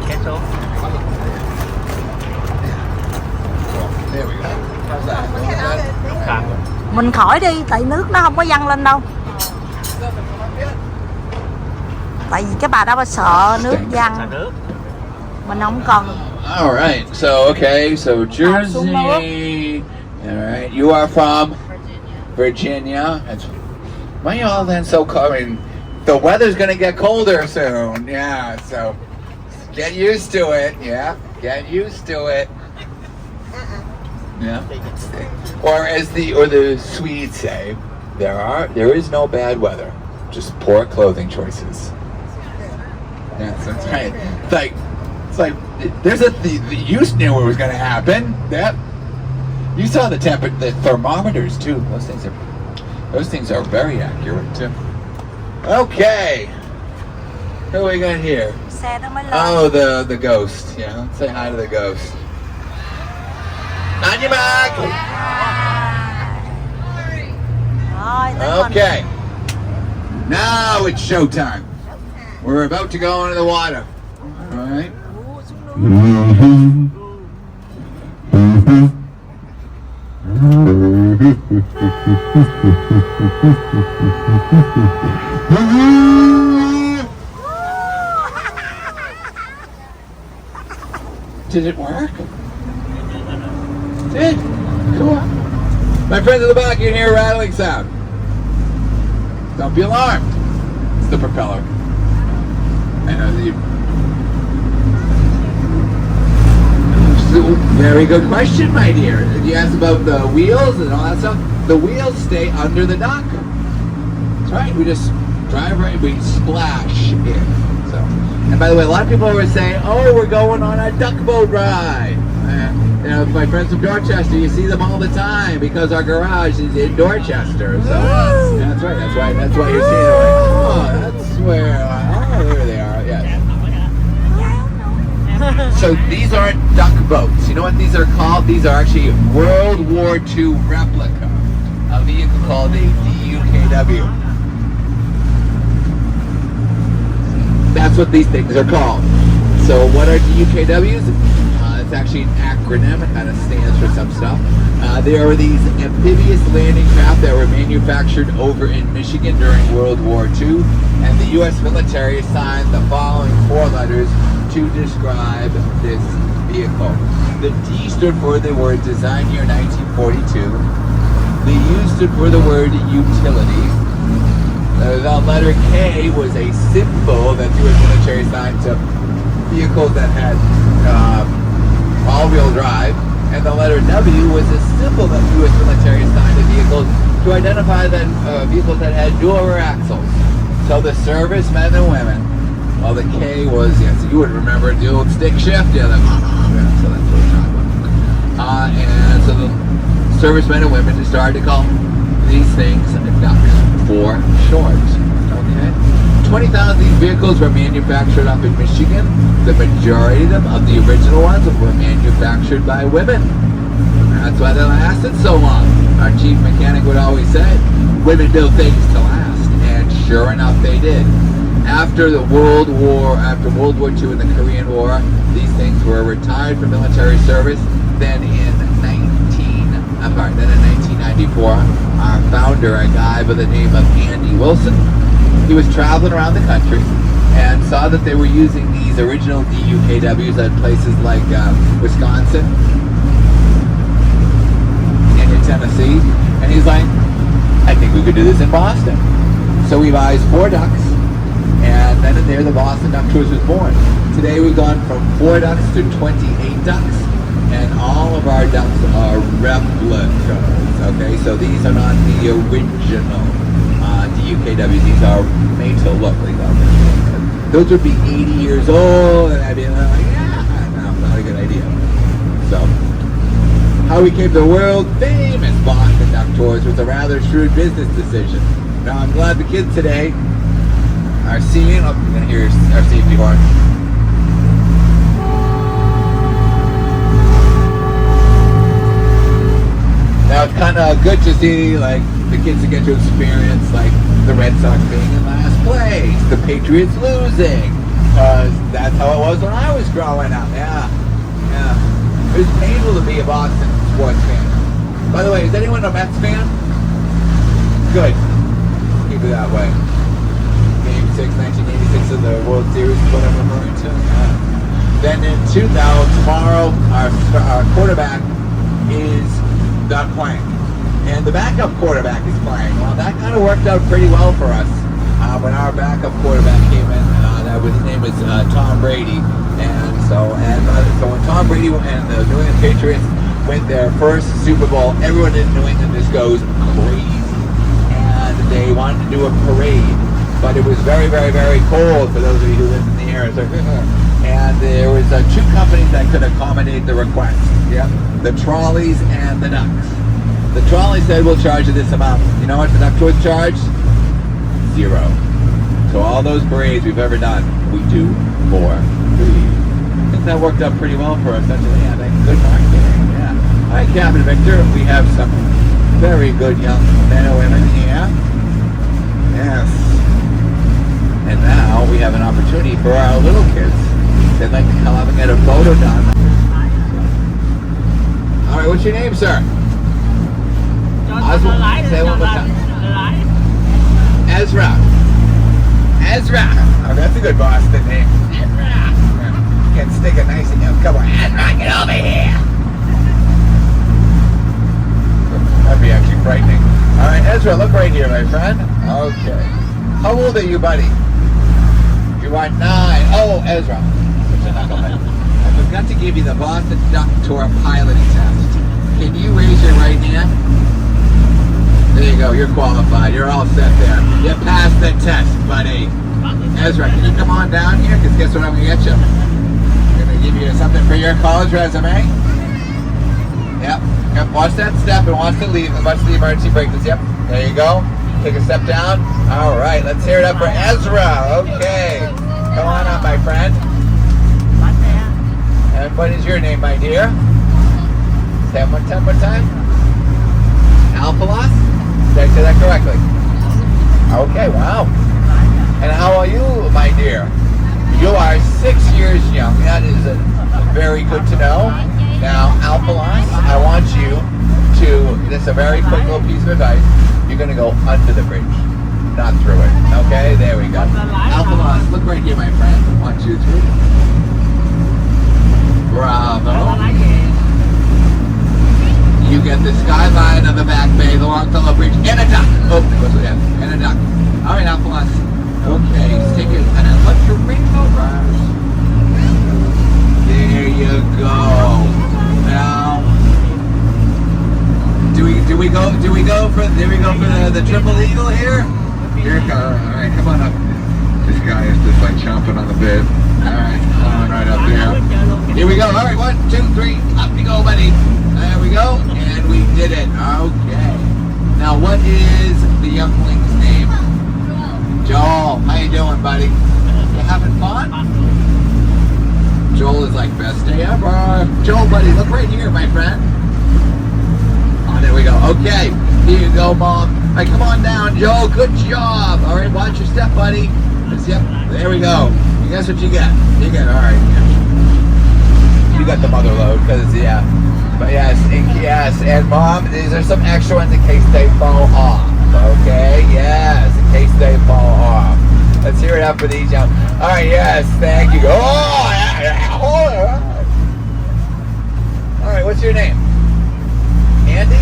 Kéo xuống. There we go. How's that? Mình khỏi đi, tại nước nó không có văng lên đâu. Tại vì cái bà đó bà sợ nước văng. Mình không cần. All right. So so Jersey. All right. You are from Virginia. Why are you all then so cold? I mean, the weather's gonna get colder soon. Yeah. So get used to it. Yeah. Get used to it. Yeah. Or as the Swedes say, there is no bad weather, just poor clothing choices. Yes, that's right. It's like you knew what was going to happen. Yep. You saw the thermometers too. Those things are very accurate too. Okay. Who we got here? Xe nó mới lên. Oh, the ghost. Yeah, let's say hi to the ghost. On your back. Okay. Now it's showtime. We're about to go into the water. All right. Did it work? Did? Cool. My friends in the back, you can hear a rattling sound. Don't be alarmed. It's the propeller. I know that you... Very good question, my dear. You asked about the wheels and all that stuff. The wheels stay under the dock. That's right. We just drive right. We splash in. So, and by the way, a lot of people always say, "Oh, we're going on a duck boat ride." You know, my friends from Dorchester, you see them all the time because our garage is in Dorchester. So that's right. That's why you're seeing them. Like, oh, that's where. Oh, there they are. Yeah. So these aren't duck boats. You know what these are called? These are actually World War II replica of a vehicle called a DUKW. That's what these things are called. So what are DUKWs? It's actually an acronym. It kind of stands for some stuff. There are these amphibious landing craft that were manufactured over in Michigan during World War II, and the U.S. military assigned the following four letters to describe this vehicle. The D stood for the word design year 1942. The U stood for the word utility. The letter K was a symbol that the U.S. military assigned to vehicles that had all-wheel drive, and the letter W was a symbol that the U.S. military assigned to vehicles to identify that vehicles that had dual axles. So the servicemen and women. Well, the K was, yes, you would remember the old stick shift. Yeah, so that's what we're talking about. And so the servicemen and women just started to call these things ducks for short. Okay? 20,000 of these vehicles were manufactured up in Michigan. The majority of them, of the original ones, were manufactured by women. That's why they lasted so long. Our chief mechanic would always say, women build things to last. And sure enough, they did. After World War II and the Korean War, these things were retired from military service. Then in 1994, our founder, a guy by the name of Andy Wilson, he was traveling around the country and saw that they were using these original DUKWs at places like Wisconsin and in Tennessee. And he's like, I think we could do this in Boston. So we buys 4 ducks, and then and there the Boston Duck Tours was born. Today we've gone from 4 ducks to 28 ducks, and all of our ducks are replicas. Okay, so these are not the original DUKWs. These are made to look like that. Those would be 80 years old, and I'd be like, yeah, no, not a good idea. So, how we came to the world famous Boston Duck Tours was a rather shrewd business decision. Now, I'm glad the kids today are seeing, oh, you're going to hear our safety horn. Now, it's kind of good to see, like, the kids that get to experience, like, the Red Sox being in last place, the Patriots losing, because that's how it was when I was growing up. Yeah. It was painful to be a Boston sports fan. By the way, is anyone a Mets fan? Good. Keep it that way. Game 6, 1986 of the World Series is what I'm referring to. Then in 2000, tomorrow, our quarterback is not playing. And the backup quarterback is playing. Well, that kind of worked out pretty well for us. When our backup quarterback came in, his name was Tom Brady. And so when Tom Brady and the New England Patriots went their first Super Bowl, everyone in New England just goes crazy. And they wanted to do a parade. But it was very, very, very cold for those of you who live in the area. And there was 2 companies that could accommodate the request. Yep. The trolleys and the ducks. The trolley said, we'll charge you this amount. You know what the duck tours charge? 0. So all those parades we've ever done, we do for free. I think that worked out pretty well for us. That's good marketing. Yeah. Hi, Captain Victor. We have some very good young men and women here. Yes. And now we have an opportunity for our little kids. They'd like to come up and get a photo done. All right, what's your name, sir? Say one more time. Ezra. Oh, that's a good Boston name. Ezra. Can't stick it nice and young. Come on, Ezra, get over here. That'd be actually frightening. All right, Ezra, look right here, my friend. Okay. How old are you, buddy? You are 9. Oh, Ezra. I forgot to give you the Boston Duck Tour piloting test. Can you raise your right hand? There you go, you're qualified. You're all set there. You passed the test, buddy. Ezra, can you come on down here? Because guess what I'm going to get you? I'm going to give you something for your college resume. Yep. Watch that step and watch the emergency braces. Yep. There you go. Take a step down. All right, let's hear it up for Ezra. Okay. Come on up, my friend. And what is your name, my dear? Say it one time. Alphalos? Did I say that correctly? Okay, wow. And how are you, my dear? You are 6 years young. That is very good to know. Now, Alphalos, I want you to, this is a very quick little piece of advice. You're going to go under the bridge, not through it. Okay, there we go. Alphalos, look right here, my friend. 1, 2, 3. Bravo. You get the skyline on the back bay, the Longfellow Bridge, and a duck. Oh, and a duck. All right, Alphalos. Okay, let's take an electric rainbow brush. There you go. Now, do we go for the triple eagle here? Here it goes. All right, come on up. This guy is just like chomping on the bed. Alright, right up there. Here we go. Alright, 1, 2, 3. Up you go, buddy. There we go. And we did it. Okay. Now, what is the youngling's name? Joel. How you doing, buddy? You having fun? Joel is like, best day ever. Joel, buddy, look right here, my friend. Oh, there we go. Okay. Here you go, Mom. All right, come on down, Joel. Good job. All right, watch your step, buddy. Yep. There we go. You guess what you get? You get, all right. You got the mother load, because, yeah. But yes, and Mom, these are some extra ones in case they fall off. Okay, yes, in case they fall off. Let's hear it up for these young. All right, yes, thank you. Oh, yeah. All right, what's your name? Andy?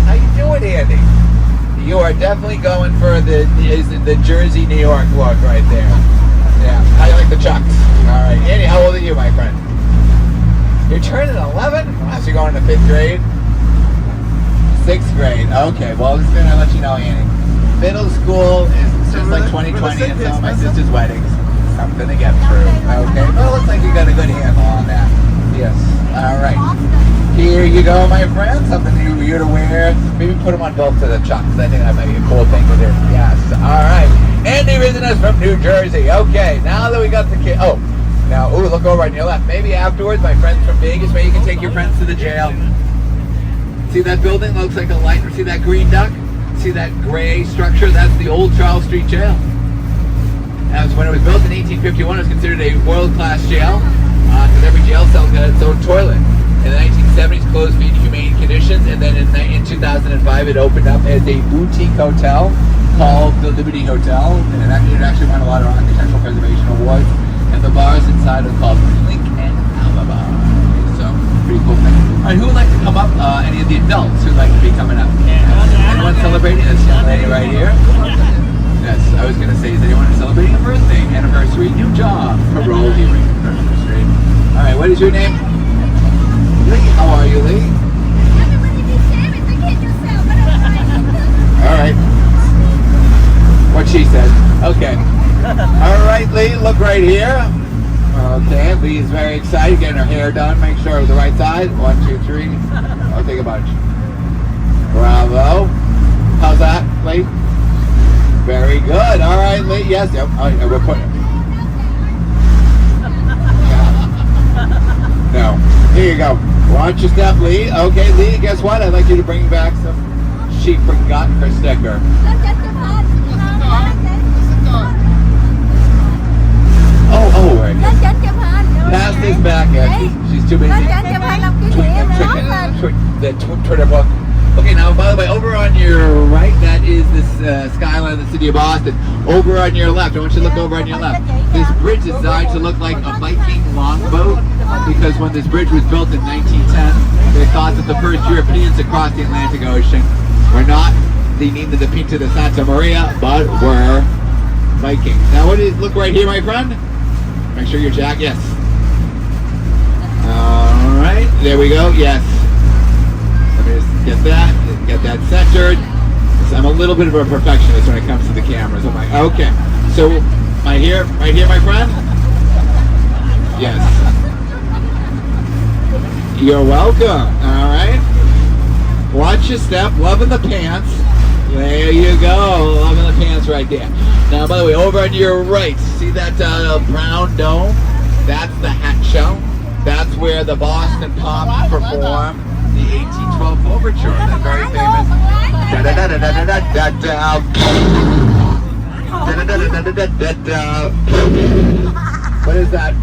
How you doing, Andy? You are definitely going for the Jersey, New York look right there. Yeah, how you like the chucks? All right, Andy, how old are you, my friend? You're turning 11? Wow, so you're going to 5th grade? 6th grade. Okay, well, I'm just going to let you know, Annie. Middle school is just like 2020 and some of my sister's weddings. Something to get through. Okay, well, it looks like you got a good handle on that. Yes. All right. Here you go, my friend. Something for you to wear. Maybe put them on both of the chucks. I think that might be a cool thing to do. Yes. All right. Andy visiting us from New Jersey. Okay, now that we got the kid. Oh. Now, ooh, look over on your left. Maybe afterwards, my friends from Vegas, maybe you can take your friends to the jail. See that building? Looks like a light. See that green duck? See that gray structure? That's the old Charles Street Jail. As when it was built in 1851, it was considered a world-class jail because every jail cell got its own toilet. In the 1970s, closed due to humane conditions, and then in 2005, it opened up as a boutique hotel called the Liberty Hotel, and it actually won a lot of architectural preservation awards. And the bars inside are called Lynch and Alabama. So, pretty cool thing. All right, who would like to come up? Any of the adults who'd like to be coming up? Anyone celebrating this young lady right here? Yes, I was going to say, is anyone celebrating a birthday, anniversary, new job, parole hearing, anniversary? All right, what is your name? Lee, how are you, Lee? All right. What she said. Okay. All right, Lee, look right here. Okay, Lee is very excited, getting her hair done. Make sure the right side. 1, 2, 3. I'll take a bunch. Bravo. How's that, Lee? Very good. All right, Lee. Yes. Yep. We're putting it. No. Here you go. Watch your step, Lee. Okay, Lee, guess what? I'd like you to bring back some. She forgot her sticker. Oh, right. Pass this back, she's too busy. The Twitter book. Okay, now, by the way, over on your right, that is this skyline of the city of Boston. Over on your left, I want you to look over on your left. This bridge is designed to look like a Viking longboat because when this bridge was built in 1910, they thought that the first Europeans to cross the Atlantic Ocean were not the Nina de Pinta de Santa Maria, but were Vikings. Now, look right here, my friend. Make sure your jack, yes. All right, there we go, yes. Let me just get that centered. So I'm a little bit of a perfectionist when it comes to the cameras. I'm like, okay. So, right here, my friend? Yes. You're welcome, all right. Watch your step, loving the pants. There you go, loving the pants right there. Now, by the way, over on your right, see that brown dome? That's the hat show. That's where the Boston Pops performed the 1812 Overture, that very famous What is that?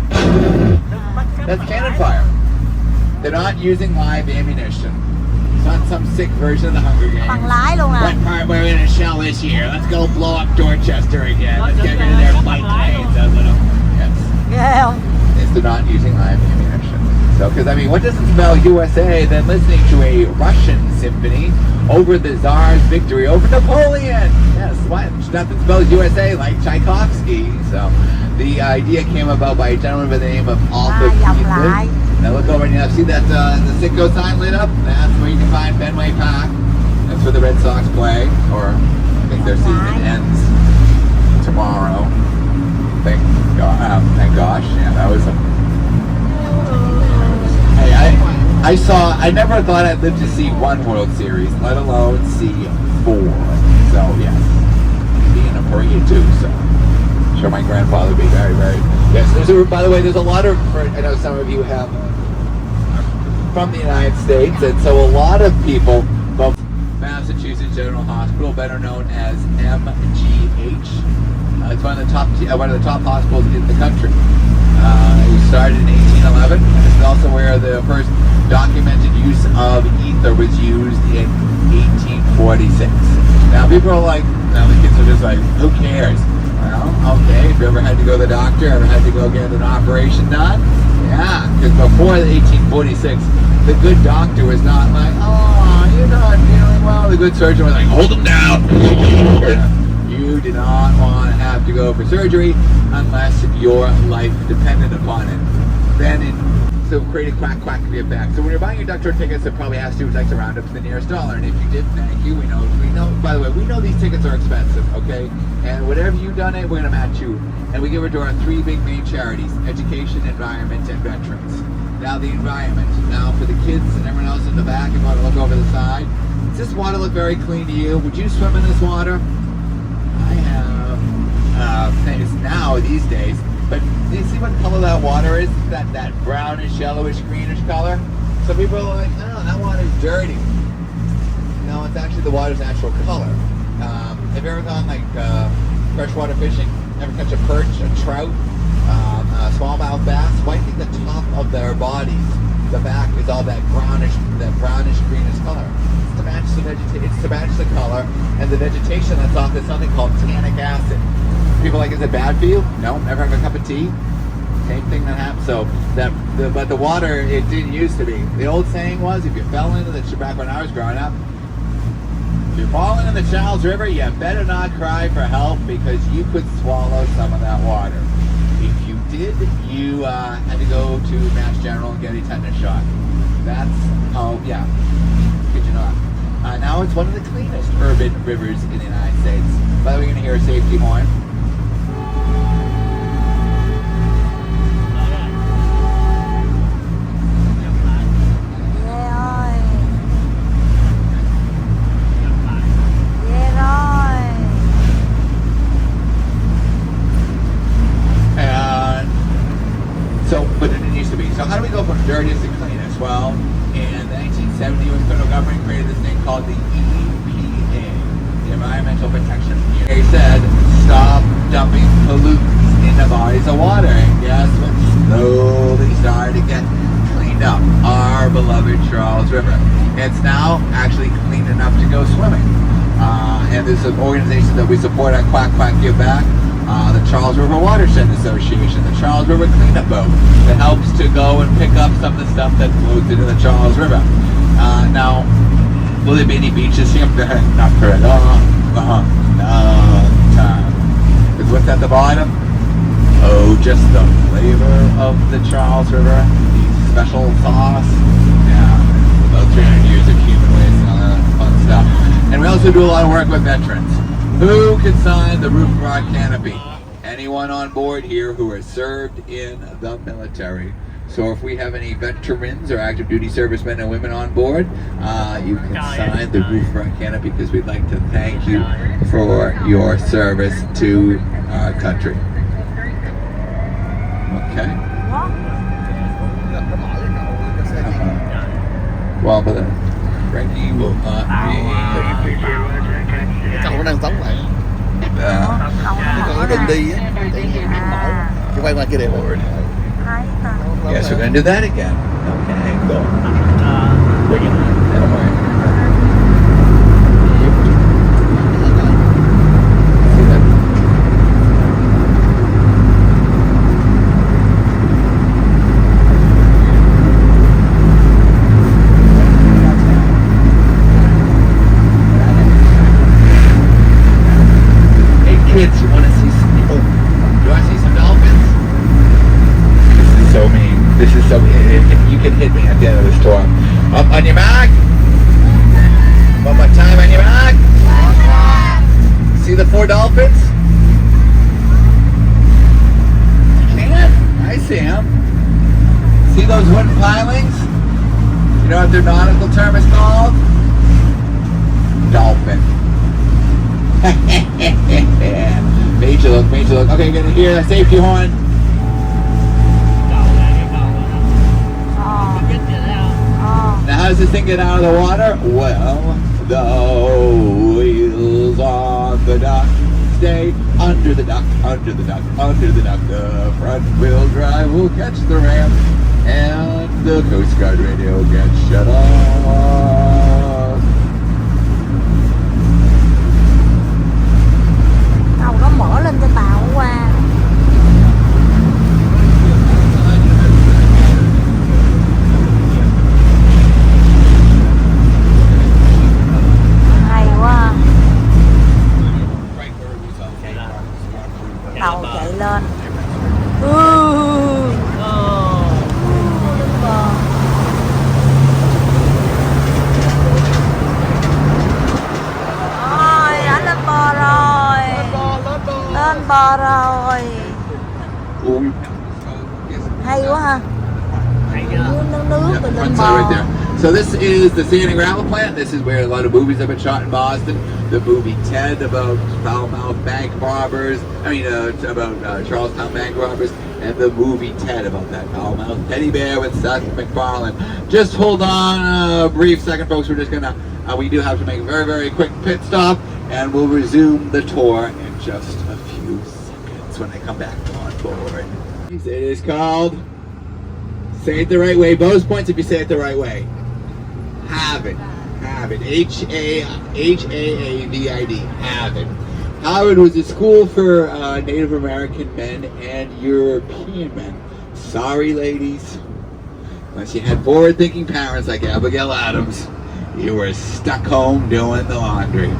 That's cannon fire. They're not using live ammunition. It's not some sick version of the Hunger Games. Bằng lái luôn à. What part we're gonna shell this year? Let's go blow up Dorchester again. Let's get rid of their flight planes. Yes. Yeah. They're not using live ammunition. So, because I mean, what doesn't spell USA than listening to a Russian symphony over the Tsar's victory over Napoleon? Yes, what? Nothing spells USA like Tchaikovsky. So, the idea came about by a gentleman by the name of Arthur Peterson. Now look over and you see that the Citgo sign lit up? That's where you can find Fenway Park. That's where the Red Sox play, or I think their season ends tomorrow. I think. Thank gosh. Yeah, that was. Hey, I never thought I'd live to see one World Series, let alone see 4. So yes, being a Korean too. So I'm sure my grandfather would be very, very. Yes. By the way, there's a lot of. I know some of you have from the United States, and so a lot of people. Massachusetts General Hospital, better known as MGH. It's one of the top hospitals in the country. It started in 1811, and this is also where the first documented use of ether was used in 1846. Now people are like, now the kids are just like, who cares? Well, okay, if you ever had to go to the doctor, ever had to go get an operation done? Yeah, because before 1846, the good doctor was not like, oh, you're not feeling well. The good surgeon was like, hold him down. You do not want to have to go for surgery unless your life depended upon it. So create a quack quack to get back. So when you're buying your duck tour tickets, it probably has to do like to round up to the nearest dollar. And if you did, thank you. We know. By the way, we know these tickets are expensive. Okay, and whatever you donate, we're gonna match you. And we give it to our 3 big main charities: education, environment, and veterans. Now the environment. Now for the kids and everyone else in the back, if you want to look over the side, does this water look very clean to you? Would you swim in this water? I have things now these days. But do you see what color that water is? That brownish, yellowish, greenish color? Some people are like, oh, that water's dirty. No, it's actually the water's natural color. Have you ever gone like freshwater fishing? Ever catch a perch, a trout, smallmouth bass? Why do you think the top of their bodies, the back, is all that brownish, greenish color? It's to match the it's to match the color and the vegetation that's off. There's something called tannic acid. People are like, is it bad for you? No, never have a cup of tea. Same thing that happened. So but the water, it didn't used to be. The old saying was, if you fell into the back when I was growing up, if you're falling in the Charles River, you better not cry for help because you could swallow some of that water. If you did, you had to go to Mass General and get a tetanus shot. That's yeah. Good to know. Now it's one of the cleanest urban rivers in the United States. By the way, we're going to hear a safety horn. But it didn't used to be. So how do we go from dirtiest to cleanest? Well, in the 1970s, the federal government created this thing called the EPA, the Environmental Protection Agency. They said, stop dumping pollutants into bodies of water. And guess what slowly started to get cleaned up? Our beloved Charles River. It's now actually clean enough to go swimming. And there's an organization that we support at Quack Quack Give Back. The Charles River Watershed Association, the Charles River Cleanup Boat, that helps to go and pick up some of the stuff that flows into the Charles River. Now, will there be any beaches here? Not for a long time. Because what's at the bottom? Oh, just the flavor of the Charles River, the special sauce. Yeah, about 300 years of human waste and all that fun stuff. And we also do a lot of work with veterans. Who can sign the roof rock canopy? Anyone on board here who has served in the military. So if we have any veterans or active duty servicemen and women on board, you can sign the roof rock canopy because we'd like to thank you for your service to our country. Okay. Well, but Frankie will not be. Cậu nó đang sống lại. Cái đường đi á, cái quay ngoài kia đẹp rồi. Yes, we're going to do that again. Okay, go. Bring it. Don't worry. Kids, you want to see some? Oh, you want to see some dolphins? This is so mean. This is so mean. You can hit me at the end of the storm. Up on your back. One more time on your back. See the 4 dolphins? what their nautical term is called? Dolphin. Major look, major look. Okay, gonna hear the safety horn. Now how does this thing get out of the water? Well, the wheels on the dock stay under the dock, under the dock, under the dock. The front wheel drive will catch the ramp and the Coast Guard radio gets shut off. Tàu nó mở lên cho tàu qua. Hay quá. Tàu chạy lên. Ôi, đã lên bờ rồi. Lên bờ rồi. Hay quá ha. Nước rồi lên bờ. So this is the sand and gravel plant. This is where a lot of movies have been shot in Boston. The movie Ted about foul-mouthed bank robbers. About Charlestown bank robbers. And the movie Ted about that foul-mouthed teddy bear with Seth MacFarlane. Just hold on a brief second, folks. We're just gonna, we do have to make a very, very quick pit stop. And we'll resume the tour in just a few seconds when I come back on board. It is called, say it the right way, bonus points if you say it the right way. Harvard. H-A-A-V-I-D. Harvard. Harvard was a school for Native American men and European men. Sorry, ladies. Unless you had forward-thinking parents like Abigail Adams, you were stuck home doing the laundry.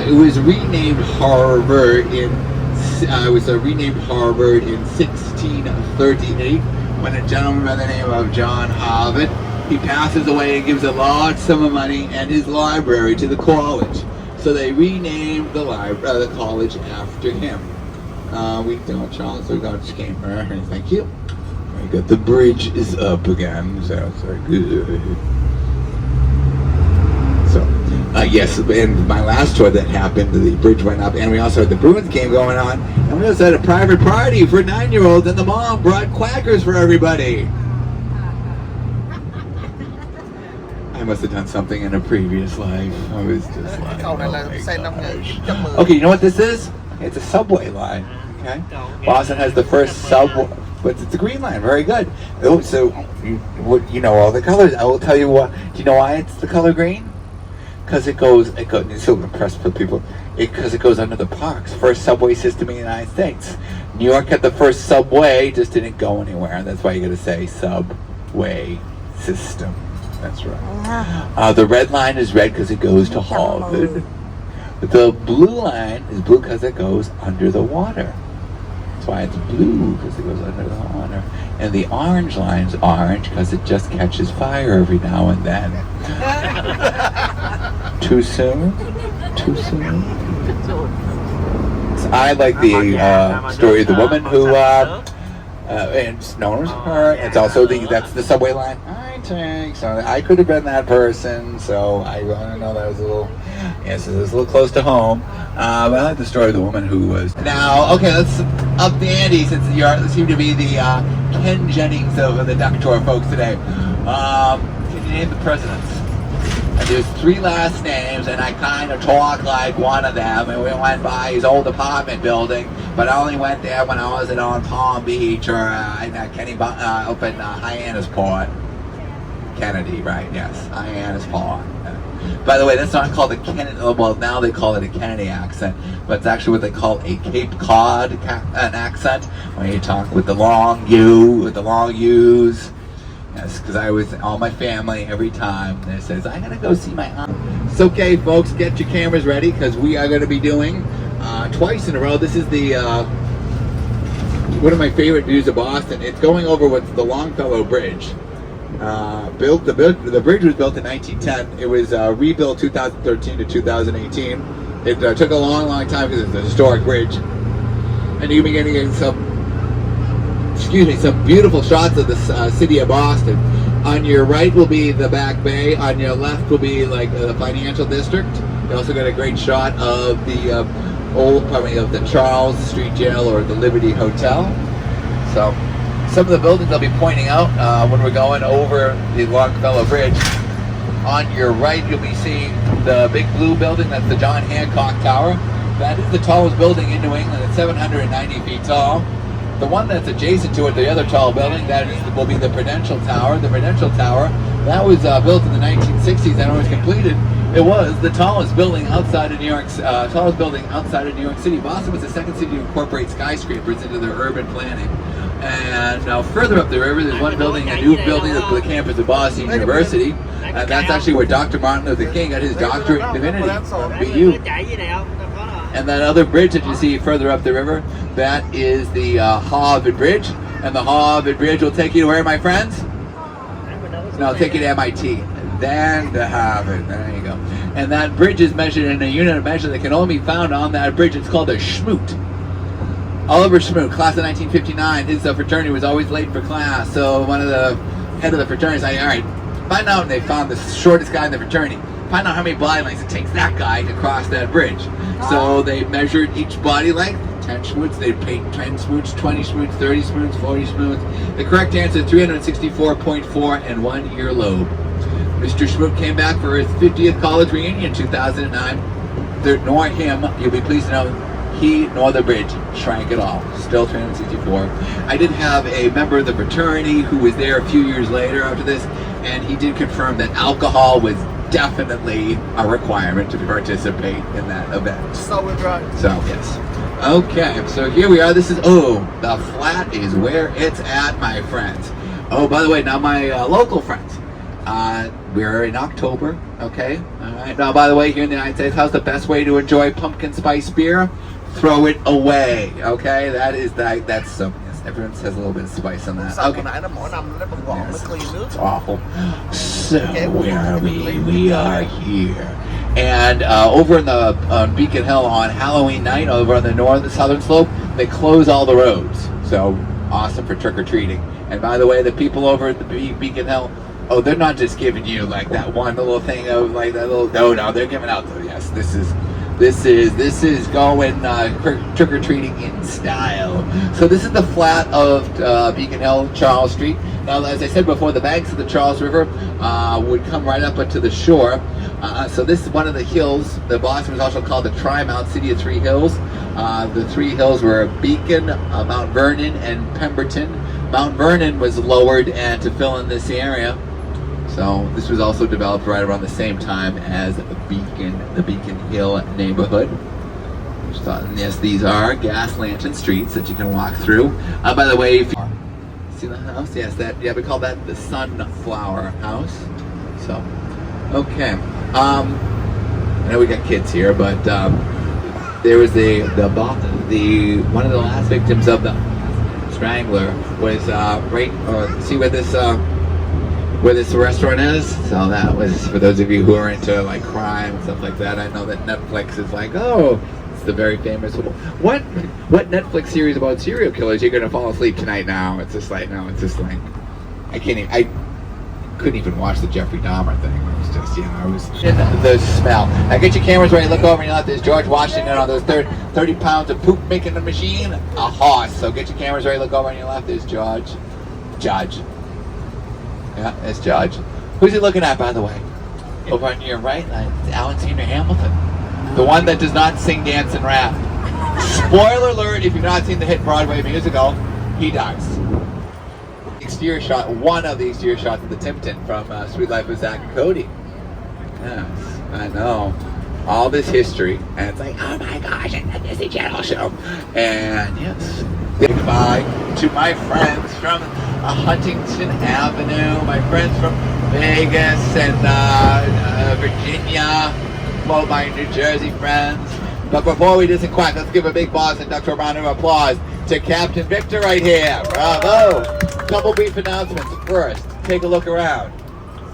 It was renamed Harvard in 1638 when a gentleman by the name of John Harvard, he passes away and gives a large sum of money and his library to the college. So they renamed the college after him. Charles, we got Scamper. Thank you. Very good. The bridge is up again, so it's very good. So, yes, in my last tour that happened, the bridge went up, and we also had the Bruins game going on, and we also had a private party for 9-year-olds, and the mom brought quackers for everybody. I must have done something in a previous life. I was just like, okay, you know what this is? It's a subway line. Okay, Boston has the first subway, but it's a green line. Very good. Oh, so you know all the colors. I will tell you what. Do you know why it's the color green? Because it goes. It's so impressed with people. Because it goes under the parks. First subway system in the United States. New York had the first subway, just didn't go anywhere. That's why you got to say subway system. That's right. The red line is red because it goes to Harvard. The blue line is blue because it goes under the water. That's why it's blue, because it goes under the water. And the orange line is orange because it just catches fire every now and then. Too soon? Too soon? So I like the story of the woman who, and it's known as her. It's also that's the subway line. So I could have been that person, so I know that was a little, yes, it was a little close to home. But I like the story of the woman who was. Now, okay, let's up the ante since you seem to be the Ken Jennings of the Duck Tour folks today. Can you name the presidents? And there's 3 last names, and I kind of talk like one of them, and we went by his old apartment building, but I only went there when I was on Palm Beach or up in Hyannisport. Kennedy, right? Yes, Hyannisport. By the way, that's not called the Kennedy. Well, now they call it a Kennedy accent, but it's actually what they call a Cape Cod accent when you talk with the long U, with the long U's. Yes, because I was all my family every time. They says I gotta go see my aunt. It's okay, folks. Get your cameras ready because we are going to be doing twice in a row. This is the one of my favorite views of Boston. It's going over what's the Longfellow Bridge. The bridge was built in 1910. It was rebuilt 2013 to 2018. It took a long time because it's a historic bridge. And you'll be getting some beautiful shots of the city of Boston. On your right will be the Back Bay. On your left will be like the financial district. You also got a great shot of the of the Charles Street Jail or the Liberty Hotel. So some of the buildings I'll be pointing out when we're going over the Longfellow Bridge. On your right, you'll be seeing the big blue building. That's the John Hancock Tower. That is the tallest building in New England. It's 790 feet tall. The one that's adjacent to it, the other tall building, will be the Prudential Tower. The Prudential Tower, that was built in the 1960s, and when it was completed, it was the tallest building outside of New York. New York City. Boston was the second city to incorporate skyscrapers into their urban planning. And now further up the river, there's one building, a new building at the campus of Boston University. And that's actually where Dr. Martin Luther King got his doctorate in divinity from BU. And that other bridge that you see further up the river, that is the Harvard Bridge. And the Harvard Bridge will take you to where, my friends? No, it'll take you to MIT. Then to Harvard. There you go. And that bridge is measured in a unit of measure that can only be found on that bridge. It's called a schmoot. Oliver Schmoot, class of 1959. His fraternity was always late for class. So one of the head of the fraternity said, all right, find out. And they found the shortest guy in the fraternity. Find out how many body lengths it takes that guy to cross that bridge. So they measured each body length, 10 schmoots. They paid 10 schmoots, 20 schmoots, 30 schmoots, 40 schmoots. The correct answer, 364.4 and 1 earlobe. Mr. Schmoot came back for his 50th college reunion in 2009. Nor him, you'll be pleased to know, he nor the bridge shrank at all. Still 364. I did have a member of the fraternity who was there a few years later after this, and he did confirm that alcohol was definitely a requirement to participate in that event. So we're right. So yes. Okay, so here we are. This is, the flat is where it's at, my friends. Oh, by the way, now my local friends. We're in October, okay? All right. Now, by the way, here in the United States, how's the best way to enjoy pumpkin spice beer? Throw it away, okay? That's so. Yes, everyone says a little bit of spice on that. Okay. Yes. It's awful. So where are we? We are here. And over in the Beacon Hill on Halloween night, over on the southern slope, they close all the roads. So awesome for trick-or-treating. And by the way, the people over at the Beacon Hill, they're not just giving you like that one little thing of like that little. No, they're giving out. Yes, this is going trick-or-treating in style. So this is the flat of Beacon Hill, Charles Street. Now, as I said before, the banks of the Charles River would come right up to the shore. So this is one of the hills. The Boston was also called the Tri-Mount City of Three Hills. The three hills were Beacon, Mount Vernon, and Pemberton. Mount Vernon was lowered and to fill in this area. So this was also developed right around the same time as the Beacon Hill neighborhood. Yes, these are gas lantern streets that you can walk through. By the way, if you see the house, yes, we call that the Sunflower House. So, okay. I know we got kids here, but there was the one of the last victims of the Strangler was see where this restaurant is. So that was for those of you who are into like crime and stuff like that. I know that Netflix is like, it's the very famous what Netflix series about serial killers you're gonna fall asleep tonight now? It's just like I couldn't even watch the Jeffrey Dahmer thing. It was just, I was in the smell. Now get your cameras ready, look over and you'll have this George Washington on those 30 pounds of poop making the machine, a horse. So get your cameras ready, look over and you'll have this Judge. Yeah, it's Judge. Who's he looking at, by the way? Over on your right, it's Alexander Hamilton. The one that does not sing, dance, and rap. Spoiler alert, if you've not seen the hit Broadway musical, he dies. Exterior shot, one of the exterior shots of the Tipton from Sweet Life of Zack and Cody. Yes, I know. All this history, and it's like, oh my gosh, it's a Disney Channel show. And yes, goodbye to my friends from Huntington Avenue, my friends from Vegas and Virginia, all my New Jersey friends. But before we disenquack, let's give a big Boston Ducks round of applause to Captain Victor right here. Bravo! Couple brief announcements. First, take a look around.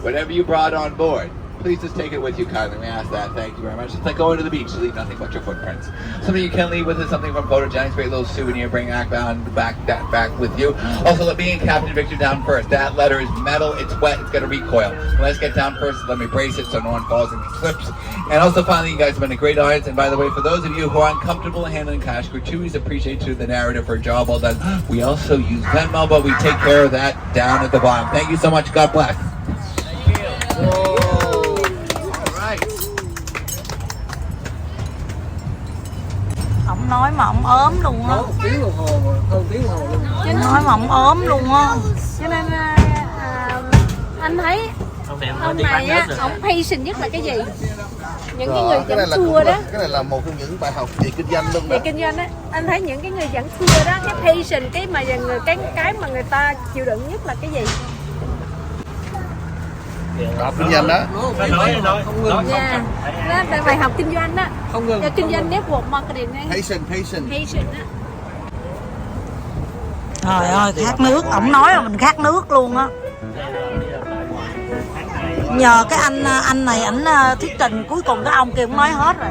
Whatever you brought on board, please just take it with you kindly. We ask that. Thank you very much. It's like going to the beach. You leave nothing but your footprints. Something you can leave with is something from Photogenics. Great little souvenir. Bring that back with you. Also, let me and Captain Victor down first. That letter is metal. It's wet. It's got a recoil. Let's get down first. Let me brace it so no one falls and slips. And also, finally, you guys have been a great audience. And by the way, for those of you who are uncomfortable handling cash, gratuities appreciate to the narrative for a job well done. We also use Venmo, but we take care of that down at the bottom. Thank you so much. God bless. Ông nói mà ông ốm luôn á. Tiếng đồng hồ mà, hơn tiếng đồng hồ luôn. Nói mà ông ốm luôn á. Cho nên anh thấy ông này á, ông patient nhất là cái gì? Những cái người dẫn tour đó. Cái này là một trong những bài học về kinh doanh luôn đó. Về kinh doanh á, anh thấy những cái người dẫn tour đó, cái patient, cái mà cái mà người ta chịu đựng nhất là cái gì? Học kinh doanh đó. Không ngừng. Dạ. Đó là bài học kinh doanh đó. Không ngừng. Kinh doanh network marketing ấy. Patient. Á. Trời ơi, khát nước. Ổng nói là mình khát nước luôn á. Nhờ cái anh này ảnh thuyết trình, cuối cùng cái ông kia cũng nói hết rồi.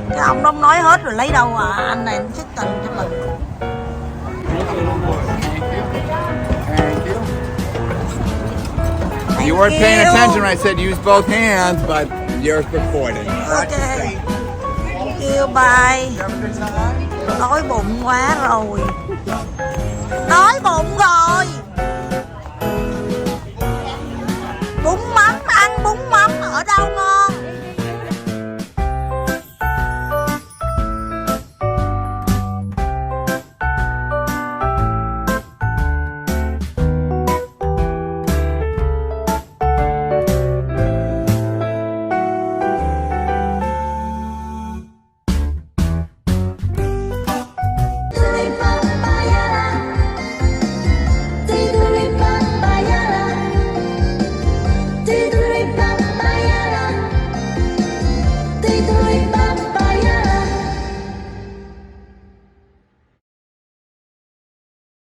Cái ông đó nói hết rồi, lấy đâu à, anh này thuyết trình cho mình. You weren't paying attention when I said use both hands, but you're recording. Okay. Thank you, bye. Đói bụng quá rồi. Đói bụng rồi. Bún mắm, ăn bún mắm ở đâu ngon?